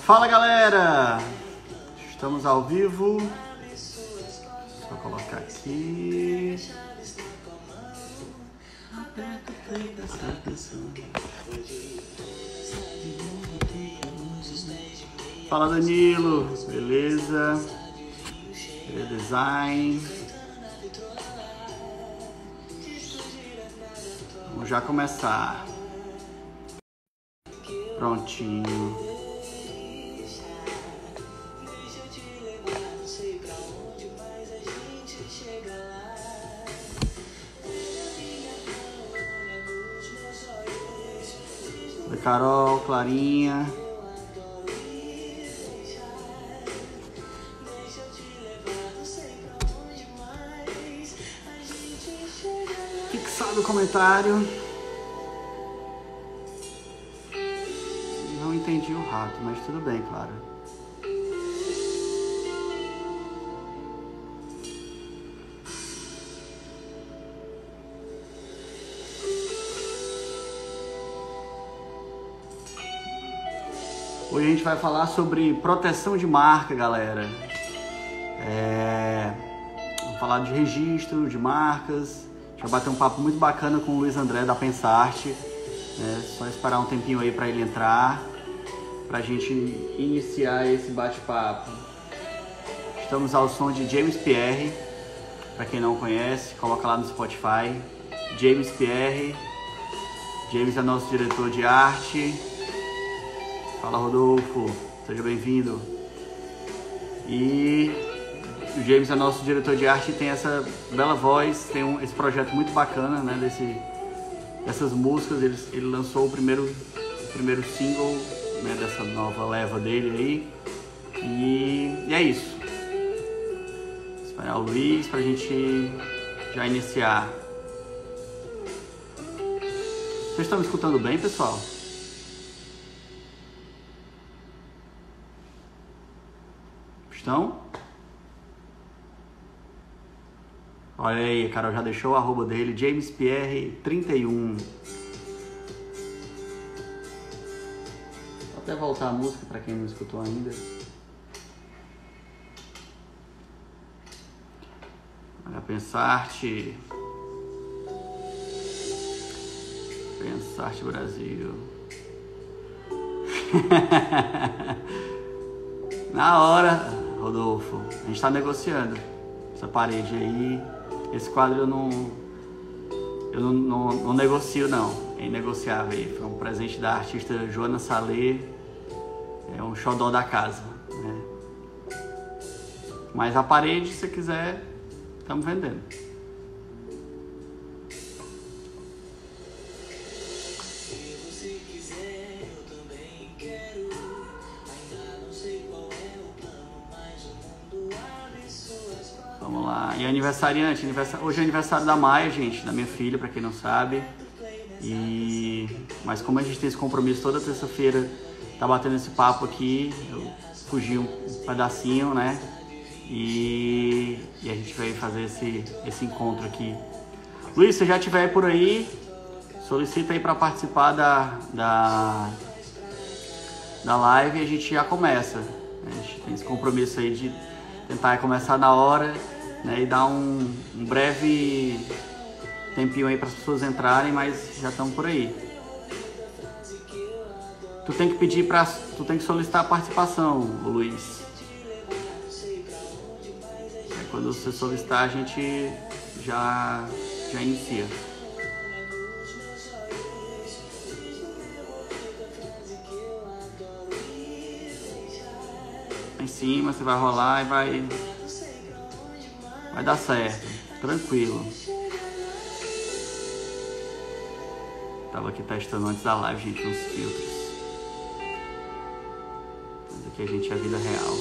Fala galera, estamos ao vivo, só colocar aqui. Fala Danilo, beleza? Design. Vamos já começar. Prontinho. Oi, Carol, Clarinha. Fixado o comentário. Não entendi o rato, mas tudo bem, claro. Hoje a gente vai falar sobre proteção de marca, galera. Vamos falar de registro, de marcas. A gente vai bater um papo muito bacana com o Luiz André da Pensarte. Só esperar um tempinho aí para ele entrar, para a gente iniciar esse bate-papo. Estamos ao som de James Pierre. Para quem não conhece, coloca lá no Spotify. James Pierre. James é nosso diretor de arte. Fala, Rodolfo, seja bem-vindo. E o James é nosso diretor de arte e tem essa bela voz, tem esse projeto muito bacana, né, dessas músicas. Ele lançou o primeiro single, né, dessa nova leva dele aí. E é isso. Esperar o Luiz pra gente já iniciar. Vocês estão me escutando bem, pessoal? Estão? Olha aí, a Carol já deixou o arroba dele, JamesPierre31. Vou até voltar a música para quem não escutou ainda. Olha, Pensarte. Pensarte Brasil. Na hora, Rodolfo, a gente está negociando essa parede aí. Esse quadro eu não negocio, não. É inegociável aí. Foi um presente da artista Joana Salê. É um xodó da casa, né? Mas a parede, se você quiser, estamos vendendo. Vamos lá. E aniversariante, hoje é aniversário da Maia, gente, da minha filha, pra quem não sabe. Mas como a gente tem esse compromisso toda terça-feira, tá batendo esse papo aqui, eu fugi um pedacinho, né? E a gente vai fazer esse encontro aqui. Luiz, se já estiver por aí, solicita aí para participar da live e a gente já começa. A gente tem esse compromisso aí de tentar começar na hora, né, e dar um breve tempinho aí para as pessoas entrarem, mas já estão por aí. Tu tem que solicitar a participação, Luiz. Quando você solicitar, a gente já inicia. Em cima, você vai rolar e vai dar certo, tranquilo. Tava aqui testando antes da live, gente, uns filtros. Mas aqui a gente é a vida real.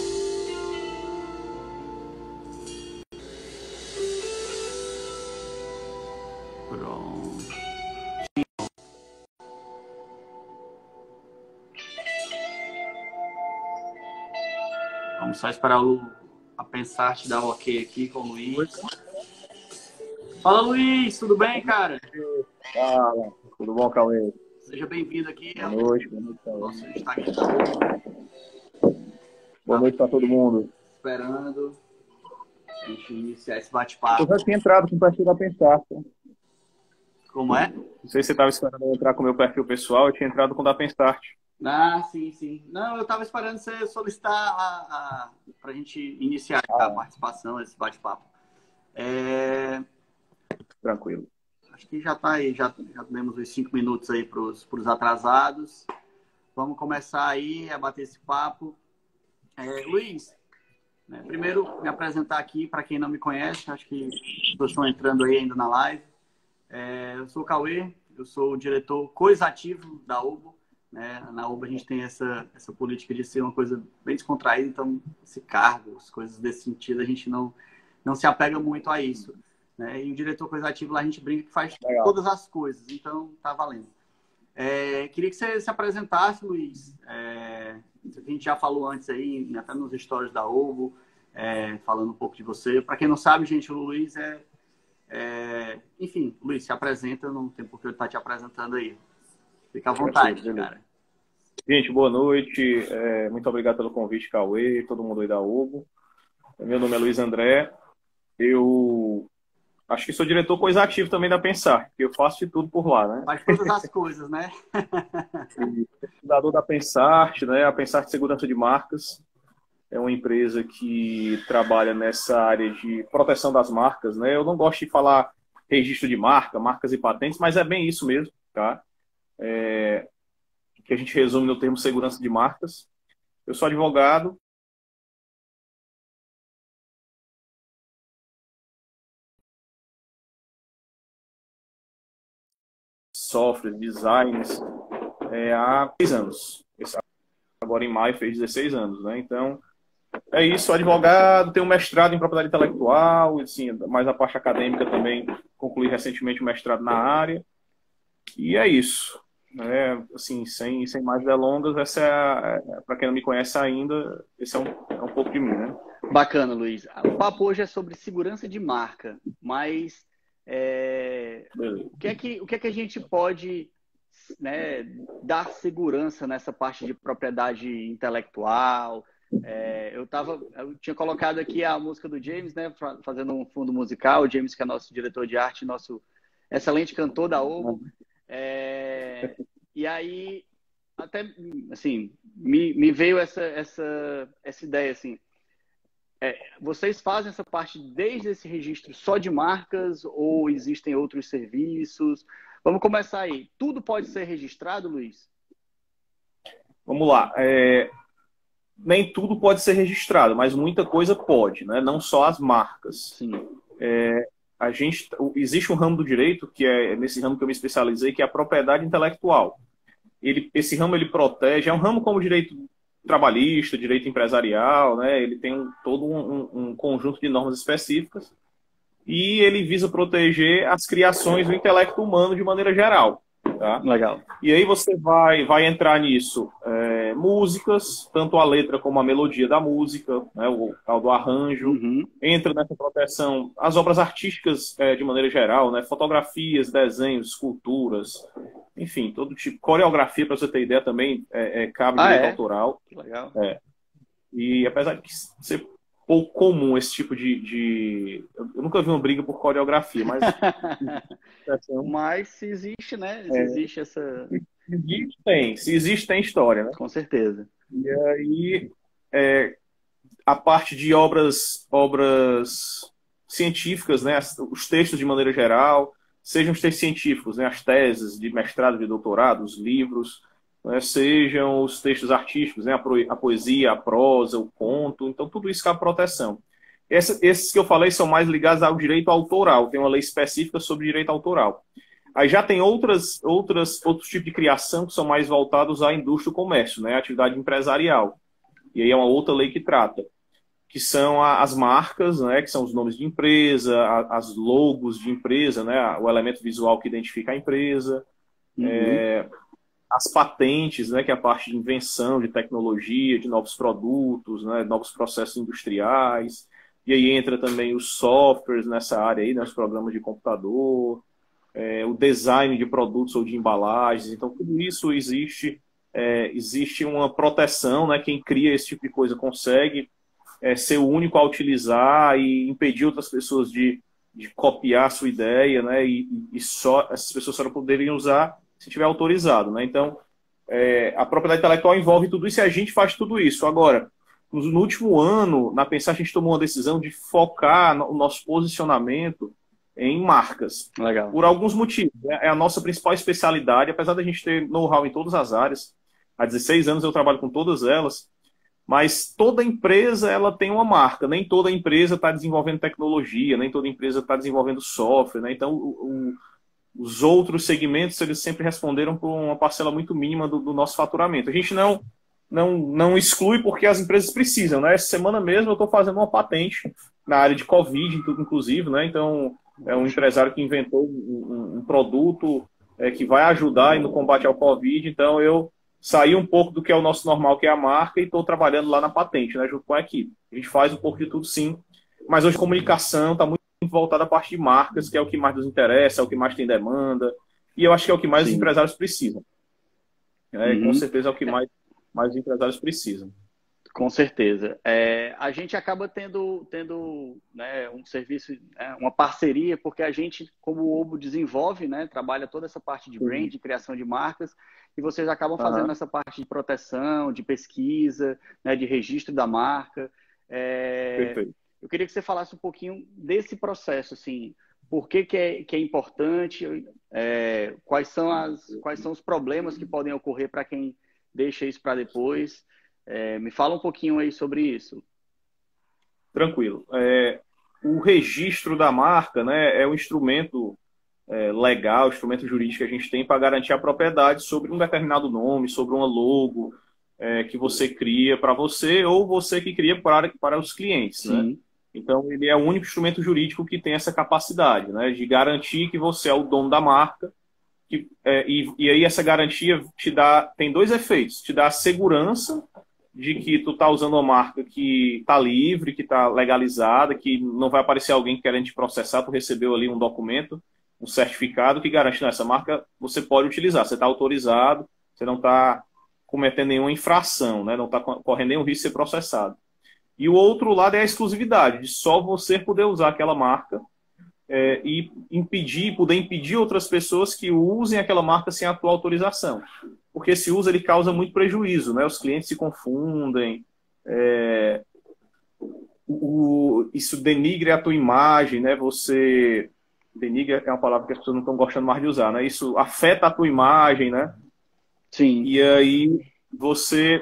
Pronto. Vamos só esperar a Pensarte dar o ok aqui com o Luiz. Fala, Luiz, tudo bem, cara? Fala, tudo bom, Cauê? Seja bem-vindo aqui boa noite, ao nosso Instagram. Boa noite para todo mundo. Esperando a gente iniciar esse Eu bate-papo. já tinha entrado com o perfil da Pensar. Como é? Não sei se você estava esperando eu entrar com o meu perfil pessoal, eu tinha entrado com o da Pensar. Ah, sim, sim. Não, eu estava esperando você solicitar para a gente iniciar a participação, esse bate-papo. Tranquilo. Acho que já está aí, já temos os 5 minutos aí para os atrasados. Vamos começar aí a bater esse papo. Luiz, né, primeiro me apresentar aqui para quem não me conhece, acho que as pessoas estão entrando aí ainda na live. Eu sou o Cauê, eu sou o diretor coisativo da UBO. Né? Na UBO a gente tem essa política de ser uma coisa bem descontraída, então esse cargo, as coisas desse sentido, a gente não se apega muito a isso. Né? E o diretor coisativo lá a gente brinca que faz todas as coisas, então tá valendo. Queria que você se apresentasse, Luiz. A gente já falou antes aí, até nos stories da UBO, falando um pouco de você. Para quem não sabe, gente, o Luiz enfim, Luiz, se apresenta, não tem por que eu estar te apresentando aí. Fica à vontade, cara. Gente, boa noite. Muito obrigado pelo convite, Cauê, todo mundo aí da UBO. Meu nome é Luiz André. Eu acho que sou diretor coisativo também da Pensar, porque eu faço de tudo por lá, né? Faz todas as coisas, né? Fundador da Pensart, né? A Pensart Segurança de Marcas é uma empresa que trabalha nessa área de proteção das marcas, né? Eu não gosto de falar registro de marca, marcas e patentes, mas é bem isso mesmo, tá? Que a gente resume no termo segurança de marcas. Eu sou advogado. Software, designs, há 6 anos. Agora em maio fez 16 anos, né? Então, é isso, sou advogado, tenho um mestrado em propriedade intelectual, assim, mais a parte acadêmica também, concluí recentemente um mestrado na área, e é isso. Assim, sem mais delongas, para quem não me conhece ainda, esse é um pouco de mim, né? Bacana, Luiz. O papo hoje é sobre segurança de marca, mas o que é que a gente pode, né, dar segurança nessa parte de propriedade intelectual? Eu tinha colocado aqui a música do James, né, fazendo um fundo musical. O James, que é nosso diretor de arte, nosso excelente cantor da OBO. E aí, até, assim, me veio essa ideia, assim, vocês fazem essa parte desde esse registro só de marcas ou existem outros serviços? Vamos começar aí. Tudo pode ser registrado, Luiz? Vamos lá. Nem tudo pode ser registrado, mas muita coisa pode, né? Não só as marcas. Sim. Existe um ramo do direito, que é nesse ramo que eu me especializei, que é a propriedade intelectual. Esse ramo ele protege, é um ramo como direito trabalhista, direito empresarial, né? Ele tem todo um conjunto de normas específicas e ele visa proteger as criações do intelecto humano de maneira geral. Tá? Legal. E aí você vai entrar nisso músicas, tanto a letra como a melodia da música, né, o tal do arranjo. Uhum. Entra nessa proteção as obras artísticas de maneira geral, né, fotografias, desenhos, esculturas, enfim, todo tipo. Coreografia, para você ter ideia, também cabe direito autoral. Que legal. E apesar de ser pouco comum esse tipo de... Eu nunca vi uma briga por coreografia, mas... Mas se existe, né? Se existe essa... Se existe, tem história, né? Com certeza. E aí, a parte de obras científicas, né? Os textos de maneira geral, sejam os textos científicos, né? As teses de mestrado, de doutorado, os livros, né? Sejam os textos artísticos, né? A poesia, a prosa, o conto, então tudo isso cabe proteção. Esses que eu falei são mais ligados ao direito autoral, tem uma lei específica sobre direito autoral. Aí já tem outros tipos de criação que são mais voltados à indústria e comércio, né? A atividade empresarial. E aí é uma outra lei que trata, que são as marcas, né? Que são os nomes de empresa, as logos de empresa, né? O elemento visual que identifica a empresa, as patentes, né? Que é a parte de invenção, de tecnologia, de novos produtos, né? Novos processos industriais. E aí entra também os softwares nessa área aí, né? Os programas de computador, o design de produtos ou de embalagens. Então, tudo isso existe existe uma proteção, né? Quem cria esse tipo de coisa consegue ser o único a utilizar e impedir outras pessoas de copiar a sua ideia, né? E só essas pessoas só não poderiam usar se tiver autorizado, né? Então, a propriedade intelectual envolve tudo isso e a gente faz tudo isso. Agora, no último ano, na Pensar, a gente tomou uma decisão de focar o nosso posicionamento em marcas. Legal. Por alguns motivos. É a nossa principal especialidade, apesar da gente ter know-how em todas as áreas. Há 16 anos eu trabalho com todas elas, mas toda empresa ela tem uma marca. Nem toda empresa está desenvolvendo tecnologia, nem toda empresa está desenvolvendo software, né? Então, os outros segmentos eles sempre responderam por uma parcela muito mínima do nosso faturamento. A gente não exclui porque as empresas precisam, né? Essa semana mesmo eu estou fazendo uma patente na área de Covid, inclusive, né? Então, é um empresário que inventou um produto que vai ajudar no combate ao Covid. Então, eu saí um pouco do que é o nosso normal, que é a marca, e estou trabalhando lá na patente, né? Junto com a equipe. A gente faz um pouco de tudo, sim. Mas hoje a comunicação está muito voltada à parte de marcas, que é o que mais nos interessa, é o que mais tem demanda. E eu acho que é o que mais os empresários precisam. Com certeza é o que mais os empresários precisam. Com certeza. A gente acaba tendo né, um serviço, uma parceria, porque a gente, como o Obo, desenvolve, né, trabalha toda essa parte de brand, de criação de marcas, e vocês acabam fazendo essa parte de proteção, de pesquisa, né, de registro da marca. Perfeito. Eu queria que você falasse um pouquinho desse processo, assim, por que é importante, quais são os problemas que podem ocorrer para quem deixa isso para depois. Me fala um pouquinho aí sobre isso. Tranquilo. O registro da marca, né, é um instrumento legal, instrumento jurídico que a gente tem para garantir a propriedade sobre um determinado nome, sobre uma logo que você cria para você ou você que cria para os clientes. Né? Então, ele é o único instrumento jurídico que tem essa capacidade, né, de garantir que você é o dono da marca. E aí essa garantia tem dois efeitos. Te dá a segurança de que tu tá usando uma marca que tá livre, que tá legalizada, que não vai aparecer alguém querendo te processar, tu recebeu ali um documento, um certificado que garante que essa marca você pode utilizar, você está autorizado, você não está cometendo nenhuma infração, né? Não está correndo nenhum risco de ser processado. E o outro lado é a exclusividade, de só você poder usar aquela marca e poder impedir outras pessoas que usem aquela marca sem a tua autorização. Porque esse uso ele causa muito prejuízo, né? Os clientes se confundem, isso denigre a tua imagem, né? Denigre é uma palavra que as pessoas não estão gostando mais de usar, né? Isso afeta a tua imagem, né? Sim. E aí você,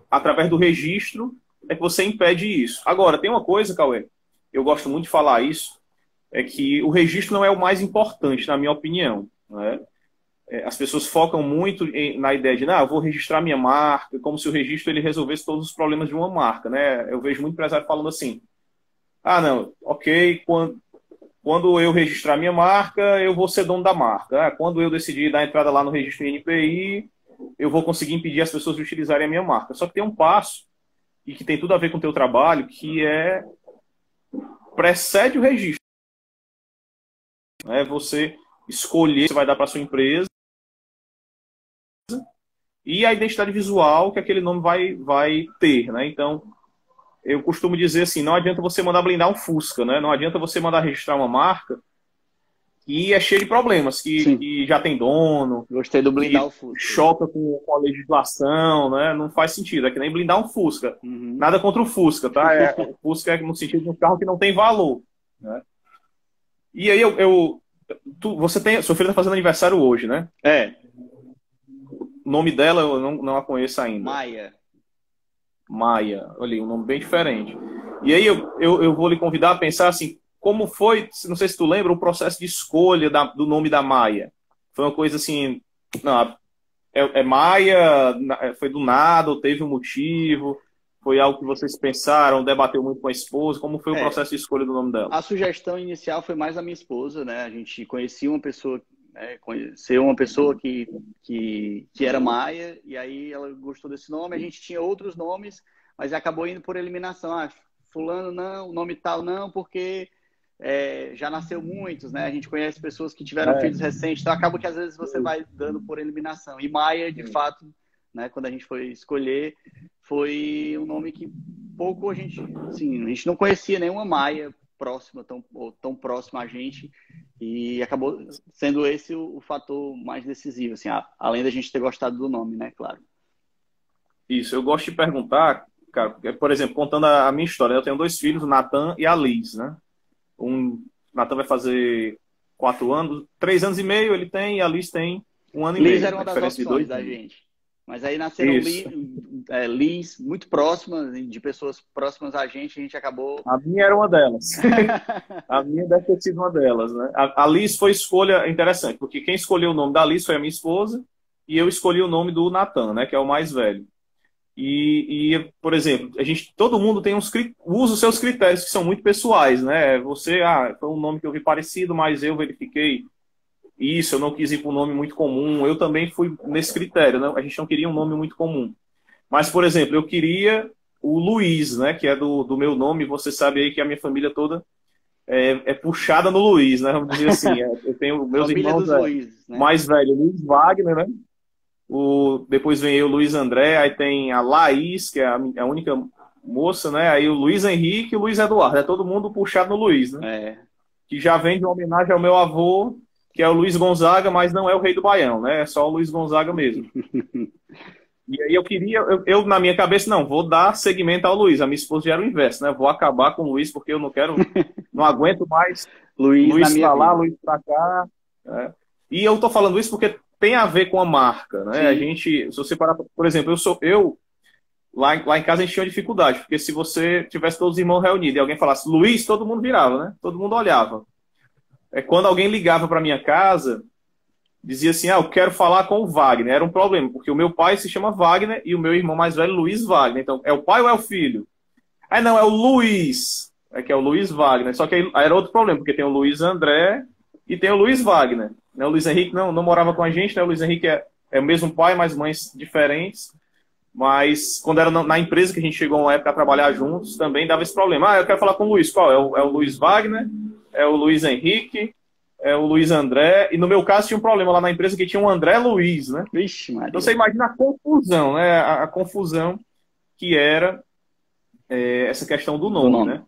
através do registro, é que você impede isso. Agora, tem uma coisa, Cauê, eu gosto muito de falar isso, é que o registro não é o mais importante, na minha opinião, né? As pessoas focam muito na ideia de, eu vou registrar minha marca, como se o registro ele resolvesse todos os problemas de uma marca, né? Eu vejo muito empresário falando assim, não, ok, quando eu registrar minha marca, eu vou ser dono da marca. Quando eu decidir dar entrada lá no registro INPI, eu vou conseguir impedir as pessoas de utilizarem a minha marca. Só que tem um passo, e que tem tudo a ver com o teu trabalho, que precede o registro. Você escolher o que você vai dar para sua empresa e a identidade visual que aquele nome vai ter, né? Então, eu costumo dizer assim, não adianta você mandar blindar um Fusca, né? Não adianta você mandar registrar uma marca que é cheia de problemas, que já tem dono. Gostei do blindar o Fusca. Choca com a legislação, né? Não faz sentido. É que nem blindar um Fusca. Nada contra o Fusca, tá? O Fusca é no sentido de um carro que não tem valor, né? E aí seu filho tá fazendo aniversário hoje, né? O nome dela eu não a conheço ainda. Maia. Olha, um nome bem diferente. E aí eu vou lhe convidar a pensar assim, como foi, não sei se tu lembra, o processo de escolha do nome da Maia. Foi uma coisa assim, Maia, foi do nada, ou teve um motivo, foi algo que vocês pensaram, debateu muito com a esposa, como foi o processo de escolha do nome dela? A sugestão inicial foi mais da minha esposa, né? A gente conhecia uma pessoa, conheceu uma pessoa que era Maia, e aí ela gostou desse nome. A gente tinha outros nomes, mas acabou indo por eliminação. Fulano não, nome tal não, porque já nasceu muitos, né? A gente conhece pessoas que tiveram filhos recentes, então acaba que às vezes você vai dando por eliminação. E Maia, de fato, né? Quando a gente foi escolher, foi um nome que pouco a gente, assim, a gente não conhecia nenhuma Maia próxima, tão próxima a gente, e acabou sendo esse o fator mais decisivo, assim, além da gente ter gostado do nome, né? Claro. Isso, eu gosto de perguntar, cara, por exemplo, contando a minha história, eu tenho 2 filhos, o Natan e a Liz, né? O Natan vai fazer 4 anos, 3 anos e meio ele tem, e a Liz tem 1 ano e meio. Liz era uma das opções da gente. Mas aí nasceram Liz muito próximas, de pessoas próximas a gente acabou... A minha era uma delas. A minha deve ter sido uma delas, né? A Liz foi escolha interessante, porque quem escolheu o nome da Liz foi a minha esposa, e eu escolhi o nome do Natan, né? Que é o mais velho. Por exemplo, todo mundo tem usa os seus critérios que são muito pessoais, né? Você, foi um nome que eu vi parecido, mas eu verifiquei isso, eu não quis ir para um nome muito comum. Eu também fui nesse critério, né? A gente não queria um nome muito comum. Mas, por exemplo, eu queria o Luiz, né? Que é do meu nome. Você sabe aí que a minha família toda é puxada no Luiz, né? Vamos dizer assim. Eu tenho meus irmãos Luiz, né? Mais velho, Luiz Wagner, né? Depois vem eu, Luiz André, aí tem a Laís, que é a única moça, né? Aí o Luiz Henrique e o Luiz Eduardo. É todo mundo puxado no Luiz, né? Que já vem de uma homenagem ao meu avô, que é o Luiz Gonzaga, mas não é o rei do Baião, né? É só o Luiz Gonzaga mesmo. E aí eu na minha cabeça, não, vou dar seguimento ao Luiz. A minha esposa já era o inverso, né? Vou acabar com o Luiz, porque eu não aguento mais Luiz pra lá, Luiz pra cá. Né? E eu tô falando isso porque tem a ver com a marca, né? Sim. A gente, se você parar, por exemplo, lá em casa a gente tinha dificuldade, porque se você tivesse todos os irmãos reunidos e alguém falasse Luiz, todo mundo virava, né? Todo mundo olhava. Quando alguém ligava para minha casa, dizia assim, eu quero falar com o Wagner. Era um problema, porque o meu pai se chama Wagner e o meu irmão mais velho, Luiz Wagner. Então, é o pai ou é o filho? Aí não, é o Luiz. Que é o Luiz Wagner. Só que aí era outro problema, porque tem o Luiz André e tem o Luiz Wagner. O Luiz Henrique não morava com a gente, né? O Luiz Henrique é o mesmo pai, mas mães diferentes. Mas quando era na empresa que a gente chegou uma época a trabalhar juntos, também dava esse problema. Eu quero falar com o Luiz. Qual? É o Luiz Wagner? É o Luiz Henrique? É o Luiz André? E no meu caso tinha um problema lá na empresa que tinha um André Luiz, né? Vixe, Maria. Então você imagina a confusão, né? A confusão que era essa questão do nome, né?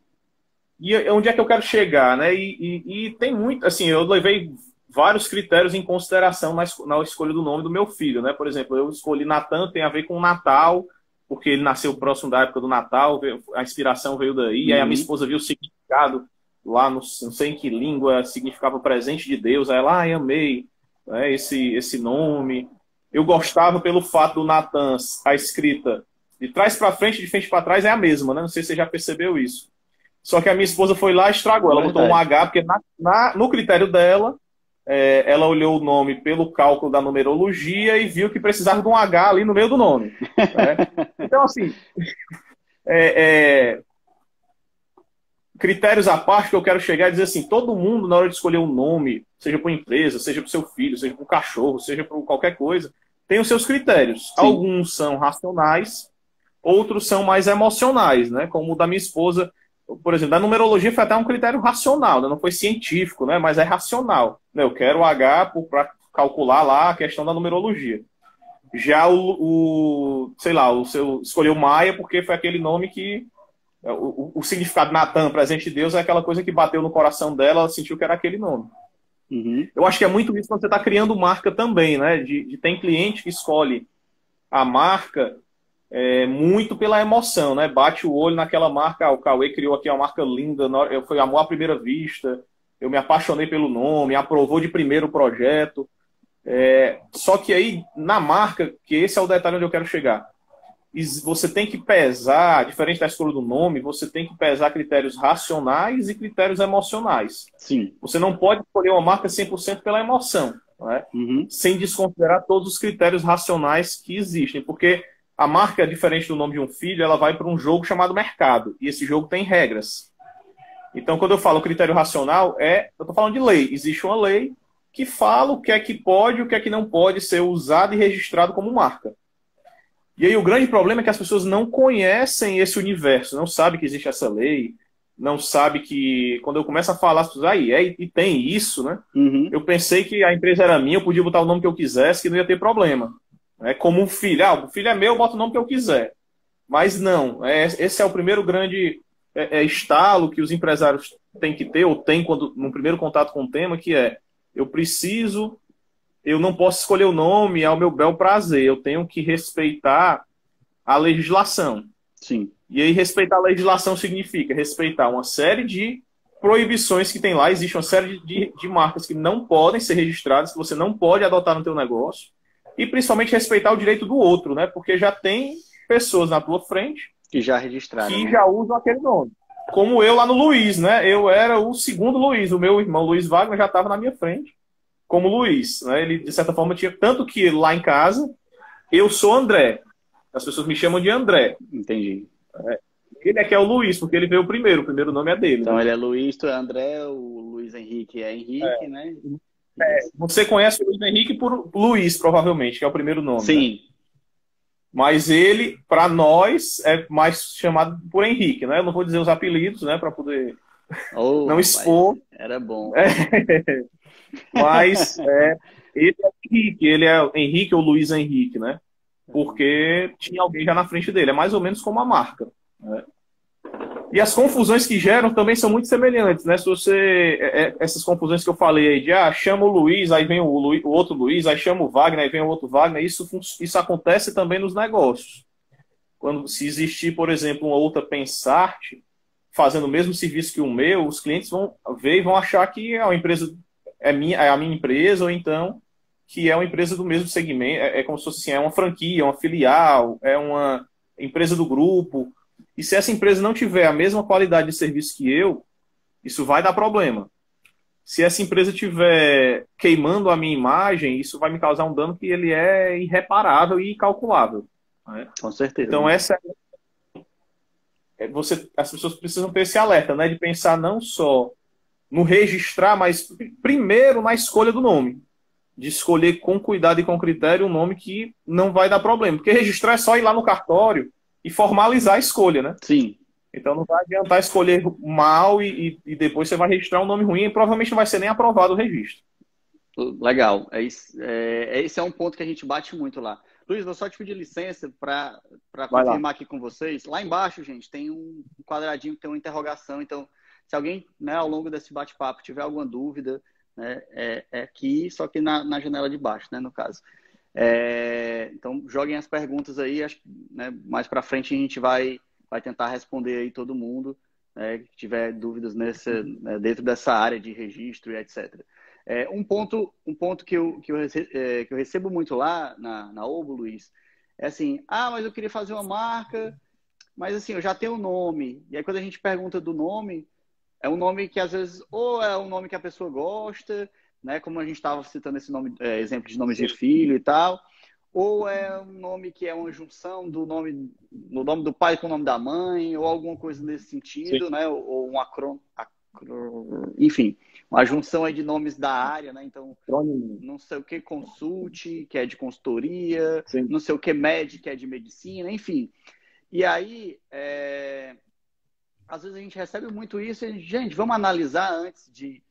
E onde é que eu quero chegar, né? E tem muito, assim, eu levei vários critérios em consideração na escolha do nome do meu filho, né? Por exemplo, eu escolhi Natan, tem a ver com o Natal, porque ele nasceu próximo da época do Natal, a inspiração veio daí, aí a minha esposa viu o significado lá, não sei em que língua, significava presente de Deus, aí ela, amei, né, esse nome. Eu gostava pelo fato do Natan, a escrita de trás para frente, de frente para trás é a mesma, né? Não sei se você já percebeu isso. Só que a minha esposa foi lá e estragou, ela botou um H, porque no critério dela, ela olhou o nome pelo cálculo da numerologia e viu que precisava de um H ali no meio do nome. Né? Então, assim, critérios à parte que eu quero chegar e dizer assim, todo mundo, na hora de escolher um nome, seja para uma empresa, seja para o seu filho, seja para um cachorro, seja para qualquer coisa, tem os seus critérios. Sim. Alguns são racionais, outros são mais emocionais, né? Como o da minha esposa, por exemplo, da numerologia foi até um critério racional, né? Não foi científico, né? Mas é racional. Eu quero o H para calcular lá a questão da numerologia. Já o seu escolheu Maia porque foi aquele nome que o significado Natan, presente de Deus, é aquela coisa que bateu no coração dela, ela sentiu que era aquele nome. Uhum. Eu acho que é muito isso quando você está criando marca também, né? Tem cliente que escolhe a marca muito pela emoção, né? Bate o olho naquela marca, o Cauê criou aqui uma marca linda, foi amor à primeira vista, eu me apaixonei pelo nome, aprovou de primeiro o projeto. Só que aí, na marca, que esse é o detalhe onde eu quero chegar, você tem que pesar, diferente da escolha do nome, você tem que pesar critérios racionais e critérios emocionais. Sim. Você não pode escolher uma marca 100% pela emoção, né? Uhum. Sem desconsiderar todos os critérios racionais que existem, porque a marca, diferente do nome de um filho, ela vai para um jogo chamado mercado, e esse jogo tem regras. Então, quando eu falo critério racional, eu estou falando de lei. Existe uma lei que fala o que é que pode e o que é que não pode ser usado e registrado como marca. E aí o grande problema é que as pessoas não conhecem esse universo, não sabem que existe essa lei, não sabem que... Quando eu começo a falar, as pessoas, e tem isso, né? Uhum. Eu pensei que a empresa era minha, eu podia botar o nome que eu quisesse, que não ia ter problema. É como um filho. Ah, o filho é meu, eu boto o nome que eu quiser. Mas não, esse é o primeiro grande estalo que os empresários têm que ter, ou têm quando, no primeiro contato com o tema, que é, eu não posso escolher o nome ao meu bel prazer, eu tenho que respeitar a legislação. Sim. E aí respeitar a legislação significa respeitar uma série de proibições que tem lá, existe uma série de marcas que não podem ser registradas, que você não pode adotar no teu negócio, e principalmente respeitar o direito do outro, né? Porque já tem pessoas na tua frente que já registraram, que né? já usam aquele nome. Como eu lá no Luiz, né? Eu era o segundo Luiz, o meu irmão Luiz Wagner já estava na minha frente como Luiz, né? Ele, de certa forma, tinha tanto que lá em casa, eu sou André. As pessoas me chamam de André. Entendi. Ele é que é o Luiz, porque ele veio o primeiro nome é dele. Então né? ele é Luiz, tu é André, o Luiz Henrique é Henrique, né? Você conhece o Luiz Henrique por Luiz, provavelmente, que é o primeiro nome. Sim. Né? Mas ele, para nós, é mais chamado por Henrique, né? Eu não vou dizer os apelidos, né? Para poder não expor. Era bom. Mas ele é Henrique, ele é Henrique ou Luiz Henrique, né? Porque tinha alguém já na frente dele. É mais ou menos como a marca. Né? E as confusões que geram também são muito semelhantes, né? Se você... essas confusões que eu falei aí de chama o Luiz, aí vem o outro Luiz, aí chama o Wagner, aí vem o outro Wagner, isso acontece também nos negócios. Quando se existir, por exemplo, uma outra Pensarte fazendo o mesmo serviço que o meu, os clientes vão ver e vão achar que a empresa é a minha empresa, ou então que é uma empresa do mesmo segmento, como se fosse assim, é uma franquia, uma filial, é uma empresa do grupo. E se essa empresa não tiver a mesma qualidade de serviço que eu, isso vai dar problema. Se essa empresa tiver queimando a minha imagem, isso vai me causar um dano que ele é irreparável e incalculável. Né? Com certeza. Então as pessoas precisam ter esse alerta, né, de pensar não só no registrar, mas primeiro na escolha do nome. De escolher com cuidado e com critério um nome que não vai dar problema. Porque registrar é só ir lá no cartório e formalizar a escolha, né? Sim. Então não vai adiantar escolher mal e depois você vai registrar um nome ruim e provavelmente não vai ser nem aprovado o registro. Legal. Esse é um ponto que a gente bate muito lá. Luiz, vou só te pedir licença para confirmar aqui com vocês. Lá embaixo, gente, tem um quadradinho que tem uma interrogação. Então, se alguém, né, ao longo desse bate-papo tiver alguma dúvida, né, é aqui, só que na janela de baixo, né, no caso. Então, joguem as perguntas aí. Acho que, né, mais para frente a gente vai tentar responder aí todo mundo, né, que tiver dúvidas dentro dessa área de registro e etc. Um ponto que eu recebo muito lá na Obo, Luiz, é assim, mas eu queria fazer uma marca, mas assim, eu já tenho um nome. E aí quando a gente pergunta do nome, é um nome que às vezes, ou é um nome que a pessoa gosta, né, como a gente estava citando esse nome, exemplo de nomes de filho e tal, ou é um nome que é uma junção do nome do pai com o nome da mãe, ou alguma coisa nesse sentido, né, ou um enfim, uma junção aí de nomes da área, né? Então, não sei o que consulte, que é de consultoria, Sim. não sei o que med, que é de medicina, enfim. E aí, às vezes a gente recebe muito isso e, gente, vamos analisar antes de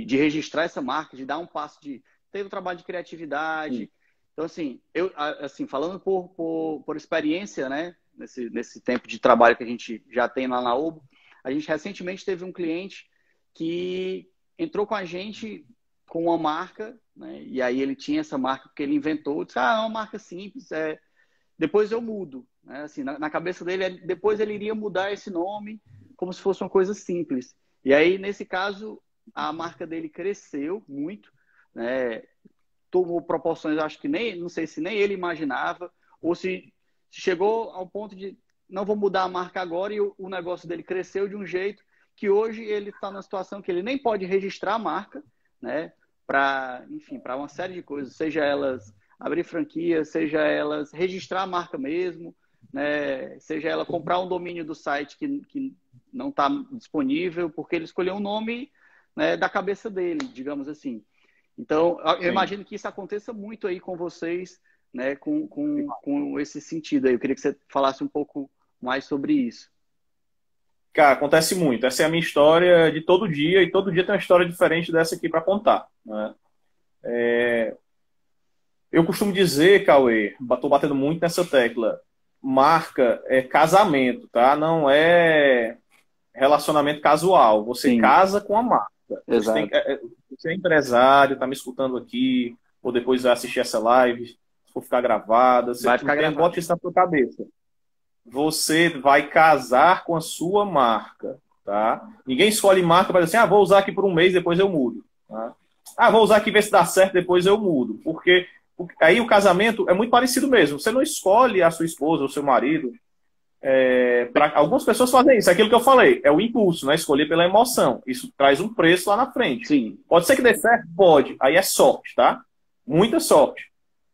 registrar essa marca, de dar um passo teve um trabalho de criatividade. Sim. Então, assim, falando por experiência, né? Nesse tempo de trabalho que a gente já tem lá na Obo, a gente recentemente teve um cliente que entrou com a gente com uma marca, né? E aí ele tinha essa marca porque ele inventou, disse, é uma marca simples, depois eu mudo. Né? Assim, na cabeça dele, depois ele iria mudar esse nome como se fosse uma coisa simples. E aí, nesse caso, a marca dele cresceu muito, né? Tomou proporções, acho que não sei se nem ele imaginava, ou se chegou ao ponto de não vou mudar a marca agora, e o negócio dele cresceu de um jeito que hoje ele está numa situação que ele nem pode registrar a marca, né? Para uma série de coisas, seja elas abrir franquia, seja elas registrar a marca mesmo, né? Seja ela comprar um domínio do site que não está disponível, porque ele escolheu um nome, né, da cabeça dele, digamos assim. Então, eu imagino que isso aconteça muito aí com vocês, né, com esse sentido aí. Eu queria que você falasse um pouco mais sobre isso. Cara, acontece muito. Essa é a minha história de todo dia, e todo dia tem uma história diferente dessa aqui para contar. Né? Eu costumo dizer, Cauê, estou batendo muito nessa tecla, marca é casamento, tá? Não é relacionamento casual. Você Sim, casa com a marca. exato. Você é empresário, tá me escutando aqui, ou depois vai assistir essa live, se for ficar gravada, você Vai ficar gravado. bote isso na sua cabeça. Você vai casar com a sua marca, tá? Ninguém escolhe marca para dizer assim, vou usar aqui por um mês, depois eu mudo. Tá? Vou usar aqui ver se dá certo, depois eu mudo. Porque aí o casamento é muito parecido mesmo. Você não escolhe a sua esposa ou seu marido. Algumas pessoas fazem isso, é aquilo que eu falei, é o impulso, né? Escolher pela emoção. Isso traz um preço lá na frente. Sim. Pode ser que dê certo? Pode. Aí é sorte, tá? Muita sorte.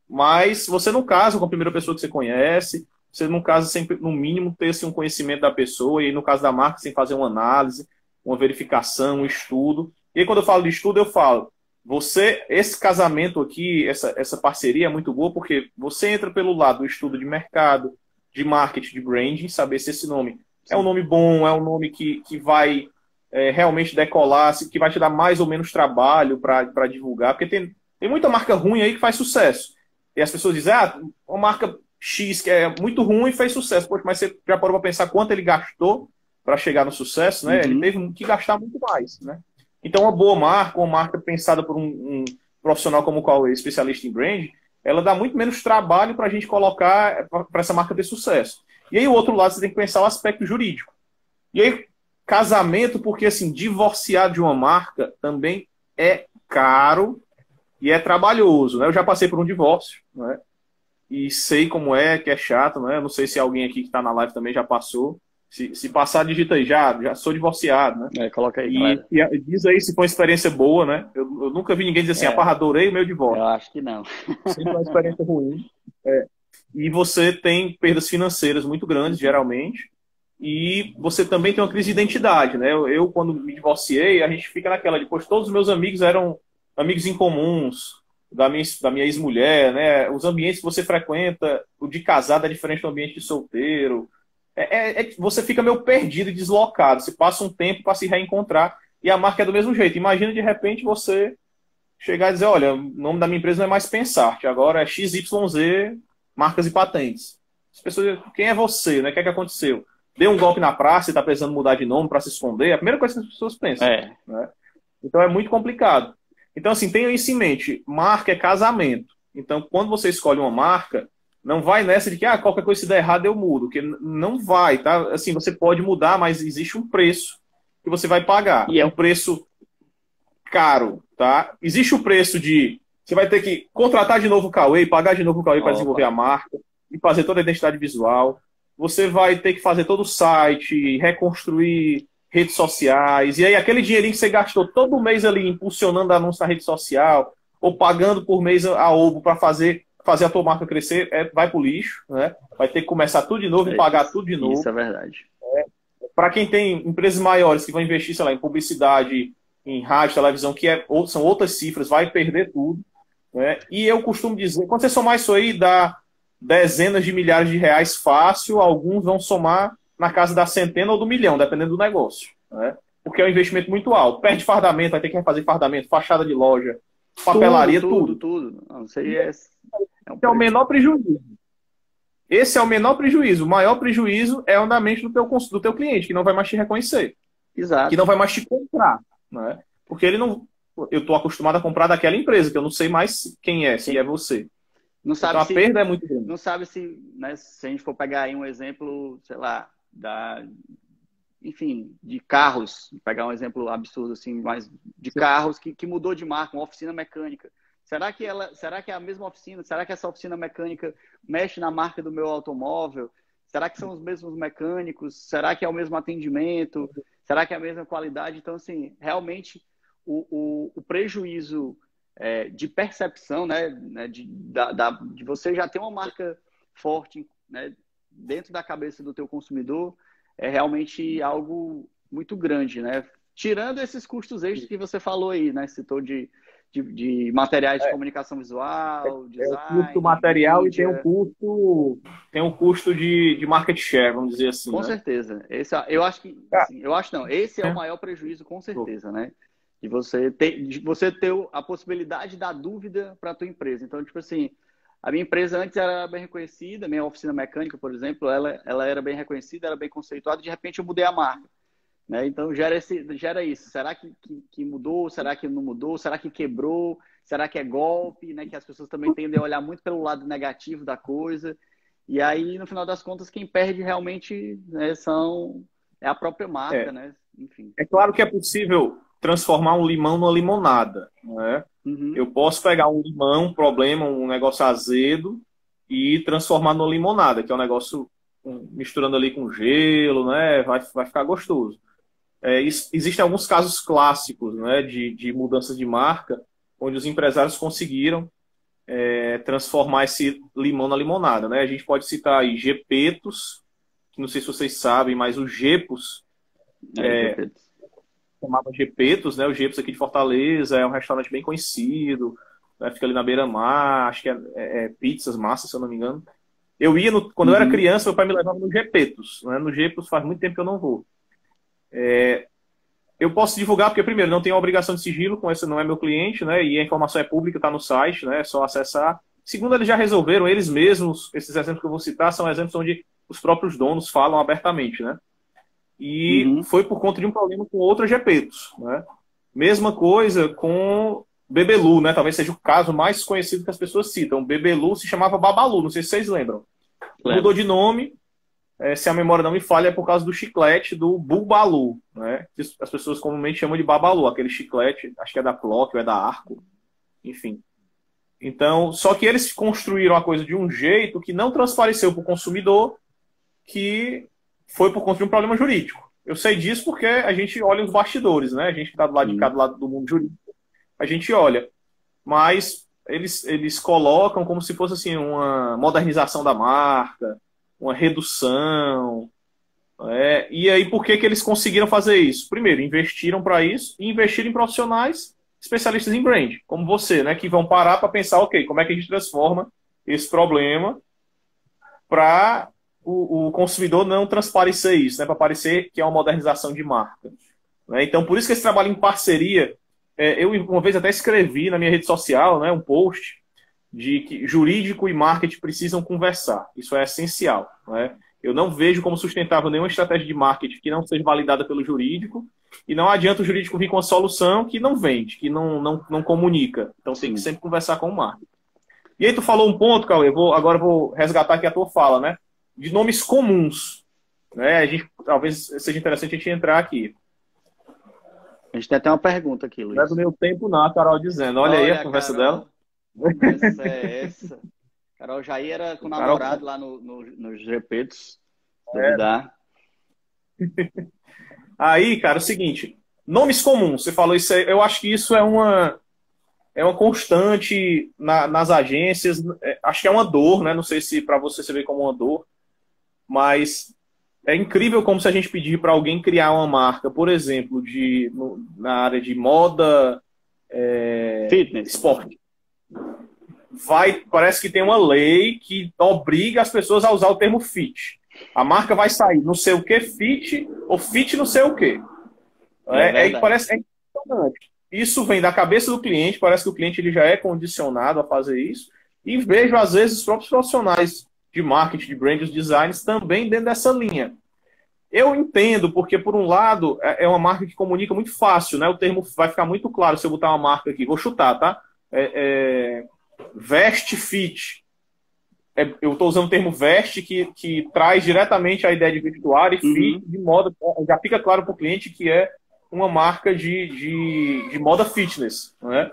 Mas você não casa com a primeira pessoa que você conhece, você não casa sem, no mínimo, ter assim, um conhecimento da pessoa, e no caso da marca, sem fazer uma análise, uma verificação, um estudo. E aí, quando eu falo de estudo, eu falo, esse casamento aqui, essa parceria é muito boa, porque você entra pelo lado do estudo de mercado, de marketing, de branding, saber se esse nome é um nome bom, é um nome que vai realmente decolar, que vai te dar mais ou menos trabalho para divulgar, porque tem muita marca ruim aí que faz sucesso. E as pessoas dizem, uma marca X que é muito ruim e fez sucesso. Poxa, mas você já parou para pensar quanto ele gastou para chegar no sucesso, né? Ele teve que gastar muito mais, né? Então, uma marca pensada por um profissional como o Cauê, especialista em brand, ela dá muito menos trabalho para a gente colocar para essa marca ter sucesso. E aí, o outro lado, você tem que pensar o aspecto jurídico. E aí, casamento, porque assim, divorciar de uma marca também é caro e é trabalhoso, né? Eu já passei por um divórcio, né? E sei como é, que é chato, né? Eu não sei se alguém aqui que está na live também já passou. Se passar, digita aí, já sou divorciado, né? Coloca aí, e diz aí se foi uma experiência boa, né? Eu nunca vi ninguém dizer assim, adorei o meu divórcio. Eu acho que não. Sempre uma experiência ruim. E você tem perdas financeiras muito grandes, geralmente. E você também tem uma crise de identidade, né? Eu quando me divorciei, a gente fica naquela, depois todos os meus amigos eram amigos em comuns, da minha ex-mulher, né? Os ambientes que você frequenta, o de casado é diferente do ambiente de solteiro. Você fica meio perdido e deslocado. Você passa um tempo para se reencontrar e a marca é do mesmo jeito. Imagina de repente você chegar e dizer, olha, o nome da minha empresa não é mais Pensarte, agora é XYZ Marcas e Patentes. As pessoas, quem é você, né? O que é que aconteceu? Deu um golpe na praça e está precisando mudar de nome para se esconder? É a primeira coisa que as pessoas pensam. Né? Então é muito complicado. Então, assim, tenha isso em mente. Marca é casamento. Então, quando você escolhe uma marca, não vai nessa de que qualquer coisa se der errado eu mudo. Porque não vai, tá? Assim, você pode mudar, mas existe um preço que você vai pagar. E é um preço caro, tá? Existe o preço de você vai ter que contratar de novo o Cauê, pagar de novo o Cauê para desenvolver a marca e fazer toda a identidade visual. Você vai ter que fazer todo o site, reconstruir redes sociais, e aí aquele dinheirinho que você gastou todo mês ali impulsionando anúncio na rede social, ou pagando por mês a Obo para fazer a tua marca crescer, vai pro lixo, né? Vai ter que começar tudo de novo e pagar tudo de novo. Isso é verdade. Para quem tem empresas maiores que vão investir, sei lá, em publicidade, em rádio, televisão, são outras cifras, vai perder tudo. Né? E eu costumo dizer, quando você somar isso aí, dá dezenas de milhares de reais fácil, alguns vão somar na casa da centena ou do milhão, dependendo do negócio. Né? Porque é um investimento muito alto. Perde fardamento, vai ter que refazer fardamento, fachada de loja, papelaria, tudo. Tudo. Não sei, esse é o menor prejuízo. Esse é o menor prejuízo. O maior prejuízo é o na mente do teu cliente, que não vai mais te reconhecer. Exato. Que não vai mais te comprar. Né? Porque ele não... Eu estou acostumado a comprar daquela empresa, que eu não sei mais quem é, se é você. Não sabe então a perda é muito grande. Não sabe se, né, se a gente for pegar aí um exemplo, sei lá, enfim, de carros, pegar um exemplo absurdo assim, mas de carros que mudou de marca, uma oficina mecânica. Será que é a mesma oficina? Será que essa oficina mecânica mexe na marca do meu automóvel? Será que são os mesmos mecânicos? Será que é o mesmo atendimento? Será que é a mesma qualidade? Então, assim, realmente o prejuízo de percepção, né, de você já ter uma marca forte, né, dentro da cabeça do teu consumidor, é realmente algo muito grande, né? Tirando esses custos extras que você falou aí, né? Citou de materiais de comunicação visual, design, o custo material mídia. E tem um custo de market share, vamos dizer assim. Com certeza. Eu acho que... Assim, eu acho não. Esse é o maior prejuízo, com certeza, né? De você ter a possibilidade da dúvida para a tua empresa. Então, tipo assim, A minha empresa antes era bem reconhecida, minha oficina mecânica, por exemplo, ela era bem reconhecida, era bem conceituada, e de repente eu mudei a marca, né? Então gera isso. Será que mudou? Será que não mudou? Será que quebrou? Será que é golpe? Né? Que as pessoas também tendem a olhar muito pelo lado negativo da coisa. E aí, no final das contas, quem perde realmente, né, é a própria marca, né? Enfim. É claro que é possível transformar um limão numa limonada, né? Uhum. Eu posso pegar um limão, um problema, um negócio azedo e transformar numa limonada, que é um negócio misturando ali com gelo, né? Vai ficar gostoso. Existem alguns casos clássicos, né, de mudança de marca, onde os empresários conseguiram transformar esse limão na limonada, né? A gente pode citar aí Gepetos, que não sei se vocês sabem, mas o Gepos chamava Gepetos, né? O Gepos aqui de Fortaleza é um restaurante bem conhecido, né? Fica ali na beira-mar, acho que é pizzas, massa, se eu não me engano. Eu ia, quando eu era criança, meu pai me levava no Gepetos, né? No Gepos faz muito tempo que eu não vou. Eu posso divulgar, porque, primeiro, não tenho a obrigação de sigilo, com esse não é meu cliente, né? E a informação é pública, está no site, né? É só acessar. Segundo, eles já resolveram, eles mesmos, esses exemplos que eu vou citar, são exemplos onde os próprios donos falam abertamente, né? E foi por conta de um problema com outra Gepetos, né? Mesma coisa com Bebelu, né? Talvez seja o caso mais conhecido que as pessoas citam. Bebelu se chamava Babalu, não sei se vocês lembram. Mudou de nome. Se a memória não me falha, é por causa do chiclete do Bubalu, né? Que as pessoas comumente chamam de Babalu, aquele chiclete, acho que é da Plock ou é da Arco, enfim. Então, só que eles construíram a coisa de um jeito que não transpareceu para o consumidor, que foi por conta de um problema jurídico. Eu sei disso porque a gente olha os bastidores, né? A gente que está do lado de cada lado do mundo jurídico, a gente olha. Mas eles colocam como se fosse assim, uma modernização da marca, uma redução. E aí, por que eles conseguiram fazer isso? Primeiro, investiram para isso e investiram em profissionais especialistas em brand, como você, né, que vão parar para pensar, ok, como é que a gente transforma esse problema para o consumidor não transparecer isso, né, para parecer que é uma modernização de marca. Né? Então, por isso que esse trabalho em parceria, eu uma vez até escrevi na minha rede social, né, um post de que jurídico e marketing precisam conversar. Isso é essencial. Né? Eu não vejo como sustentável nenhuma estratégia de marketing que não seja validada pelo jurídico, e não adianta o jurídico vir com uma solução que não vende, que não comunica. Então tem que sempre conversar com o marketing. E aí tu falou um ponto, Cauê, agora eu vou resgatar aqui a tua fala, né? De nomes comuns. Né? Talvez seja interessante a gente entrar aqui. A gente tem até uma pergunta aqui, Luiz. Não é do meu tempo, não, a Carol dizendo. Olha aí a conversa dela. Essa é essa. Carol Jair era com o namorado lá nos Gepetos. Duvidar. Aí, cara, é o seguinte. Nomes comuns. Você falou isso aí. Eu acho que isso é uma constante nas agências. Acho que é uma dor, né? Não sei se para você vê como uma dor. Mas é incrível como se a gente pedir para alguém criar uma marca, por exemplo, na área de moda, fitness, esporte. Parece que tem uma lei que obriga as pessoas a usar o termo fit. A marca vai sair não sei o que fit ou fit não sei o que. Parece impressionante. Isso vem da cabeça do cliente, parece que o cliente ele já é condicionado a fazer isso. E vejo, às vezes, os próprios profissionais de marketing, de brand, os designers também dentro dessa linha. Eu entendo, porque, por um lado, é uma marca que comunica muito fácil, né? O termo vai ficar muito claro se eu botar uma marca aqui. Vou chutar, tá? Vest Fit. Eu estou usando o termo vest, que traz diretamente a ideia de vestuário e fit de moda. Já fica claro para o cliente que é uma marca de moda fitness. Né?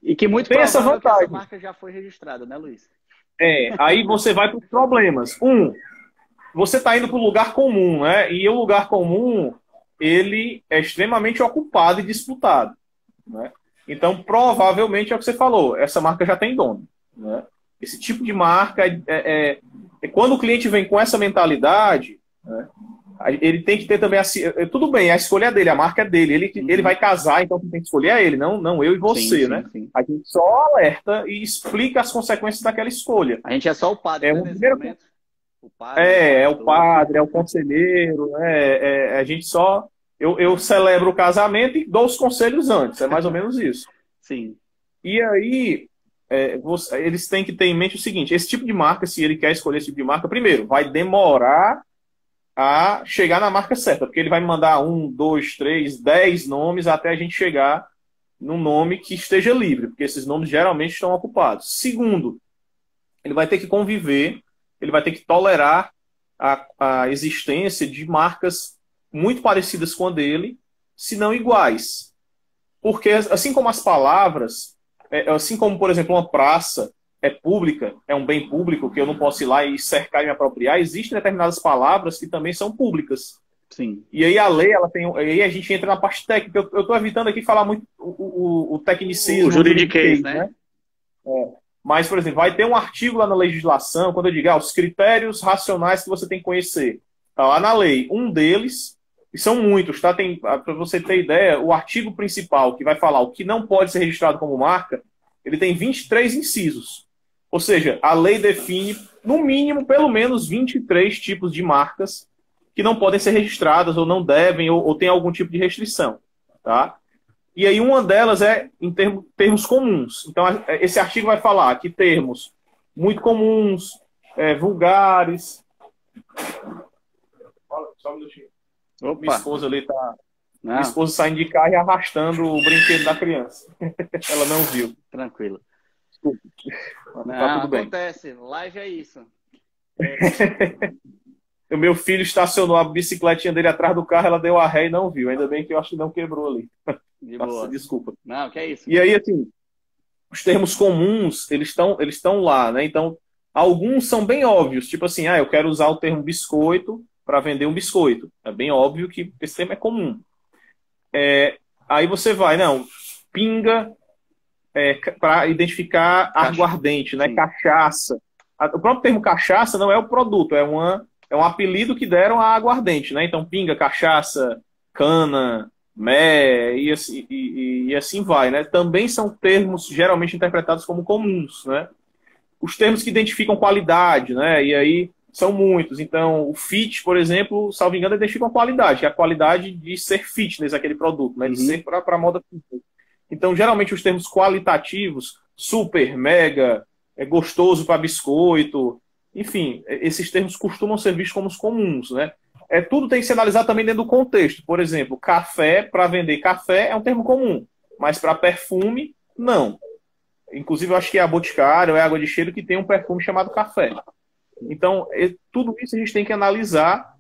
E que muito tem essa vantagem. Essa marca já foi registrada, né, Luiz? Aí você vai para os problemas. Você está indo para o lugar comum, né? E o lugar comum, ele é extremamente ocupado e disputado. Né? Então, provavelmente é o que você falou, essa marca já tem dono. Né? Esse tipo de marca, quando o cliente vem com essa mentalidade, né, ele tem que ter também, tudo bem, a escolha é dele, a marca é dele, ele vai casar, então tem que escolher ele, não eu e você, sim, né? Sim. A gente só alerta e explica as consequências daquela escolha. A gente é só o padre, né, nesse momento? O padre, é o conselheiro, a gente só... Eu celebro o casamento e dou os conselhos antes, é mais ou menos isso. Sim. E aí, eles têm que ter em mente o seguinte, esse tipo de marca, se ele quer escolher esse tipo de marca, primeiro, vai demorar a chegar na marca certa, porque ele vai me mandar 1, 2, 3, 10 nomes até a gente chegar num nome que esteja livre, porque esses nomes geralmente estão ocupados. Segundo, ele vai ter que conviver, ele vai ter que tolerar a existência de marcas muito parecidas com a dele, se não iguais. Porque, assim como as palavras, assim como, por exemplo, uma praça é pública, é um bem público, que eu não posso ir lá e cercar e me apropriar, existem determinadas palavras que também são públicas. Sim. E aí a lei, ela tem. Aí a gente entra na parte técnica. Eu estou evitando aqui falar muito o tecnicismo. O juridiquês, né? Mas, por exemplo, vai ter um artigo lá na legislação, quando eu digo os critérios racionais que você tem que conhecer. Está lá na lei. Um deles, e são muitos, tá? Para você ter ideia, o artigo principal, que vai falar o que não pode ser registrado como marca, ele tem 23 incisos. Ou seja, a lei define, no mínimo, pelo menos 23 tipos de marcas que não podem ser registradas, ou não devem, ou tem algum tipo de restrição. Tá? E aí uma delas é em termos comuns. Então, esse artigo vai falar que termos muito comuns, vulgares... Só um minutinho. Opa. Minha esposa ali tá... Minha esposa saindo de carro e arrastando o brinquedo da criança. Ela não viu. Tranquilo. Desculpa. Tá tudo bem. Acontece. Live é isso. O meu filho estacionou a bicicletinha dele atrás do carro, ela deu a ré e não viu. Ainda bem que eu acho que não quebrou ali. De boa. Desculpa. Não, que é isso. E aí, assim, os termos comuns, eles estão lá, né? Então, alguns são bem óbvios. Tipo assim, eu quero usar o termo biscoito para vender um biscoito. É bem óbvio que esse termo é comum. Aí você vai, pinga, para identificar aguardente, né? Cachaça. O próprio termo cachaça não é o produto, é um apelido que deram a aguardente, né? Então, pinga, cachaça, cana, mé, e assim vai, né? Também são termos geralmente interpretados como comuns, né? Os termos que identificam qualidade, né? E aí são muitos. Então, o fit, por exemplo, salvo engano, identifica uma qualidade, que é a qualidade de ser fitness, aquele produto, né? De ser para a moda fitness. Então, geralmente, os termos qualitativos, super, mega, gostoso para biscoito, enfim, esses termos costumam ser vistos como os comuns, né? Tudo tem que ser analisado também dentro do contexto. Por exemplo, café, para vender café, é um termo comum, mas para perfume, não. Inclusive, eu acho que é a Boticário ou é a Água de Cheiro que tem um perfume chamado café. Então, tudo isso a gente tem que analisar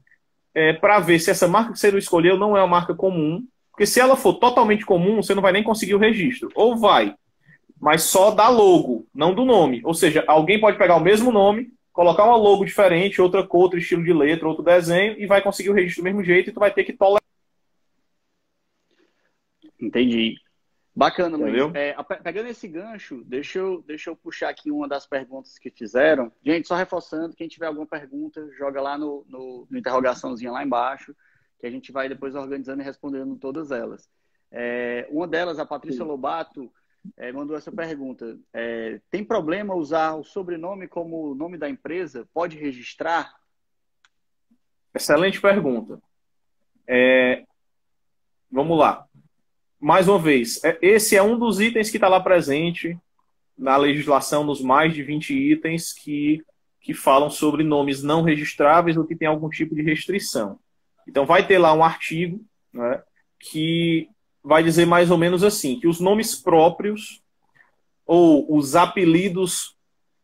para ver se essa marca que você escolheu não é uma marca comum, porque se ela for totalmente comum, você não vai nem conseguir o registro. Ou vai, mas só da logo, não do nome. Ou seja, alguém pode pegar o mesmo nome, colocar uma logo diferente, outra cor, outro estilo de letra, outro desenho, e vai conseguir o registro do mesmo jeito, e tu vai ter que tolerar. Entendi. Bacana, Luiz. Entendeu? Pegando esse gancho, deixa eu puxar aqui uma das perguntas que fizeram. Gente, só reforçando, quem tiver alguma pergunta, joga lá no interrogaçãozinha lá embaixo, que a gente vai depois organizando e respondendo todas elas. Uma delas, a Patrícia Lobato, mandou essa pergunta. Tem problema usar o sobrenome como o nome da empresa? Pode registrar? Excelente pergunta. Vamos lá. Mais uma vez, esse é um dos itens que está lá presente na legislação, nos mais de 20 itens que falam sobre nomes não registráveis ou que tem algum tipo de restrição. Então, vai ter lá um artigo, né, que vai dizer mais ou menos assim, que os nomes próprios ou os apelidos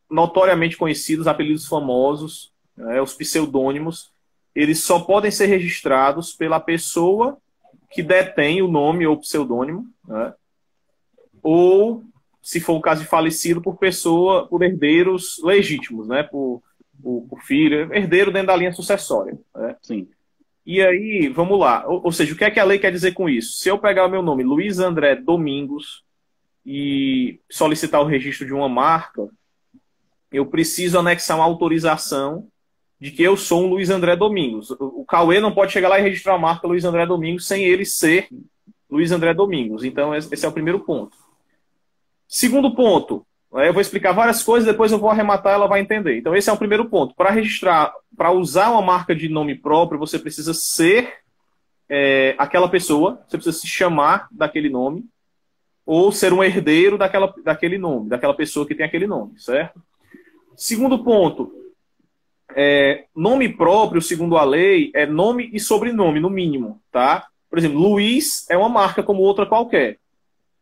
notoriamente conhecidos, apelidos famosos, né, os pseudônimos, eles só podem ser registrados pela pessoa que detém o nome ou pseudônimo, né, ou, se for o caso de falecido, por herdeiros legítimos, né, por filho, herdeiro dentro da linha sucessória. Né? Sim. E aí, vamos lá. Ou seja, o que é que a lei quer dizer com isso? Se eu pegar o meu nome, Luiz André Domingos, e solicitar o registro de uma marca, eu preciso anexar uma autorização de que eu sou um Luiz André Domingos. O Cauê não pode chegar lá e registrar a marca Luiz André Domingos sem ele ser Luiz André Domingos. Então, esse é o primeiro ponto. Segundo ponto, eu vou explicar várias coisas, depois eu vou arrematar, ela vai entender. Então, esse é o primeiro ponto. Para registrar, para usar uma marca de nome próprio, você precisa ser aquela pessoa, você precisa se chamar daquele nome, ou ser um herdeiro daquele nome, daquela pessoa que tem aquele nome, certo? Segundo ponto, nome próprio, segundo a lei, é nome e sobrenome, no mínimo, tá? Por exemplo, Luiz é uma marca como outra qualquer.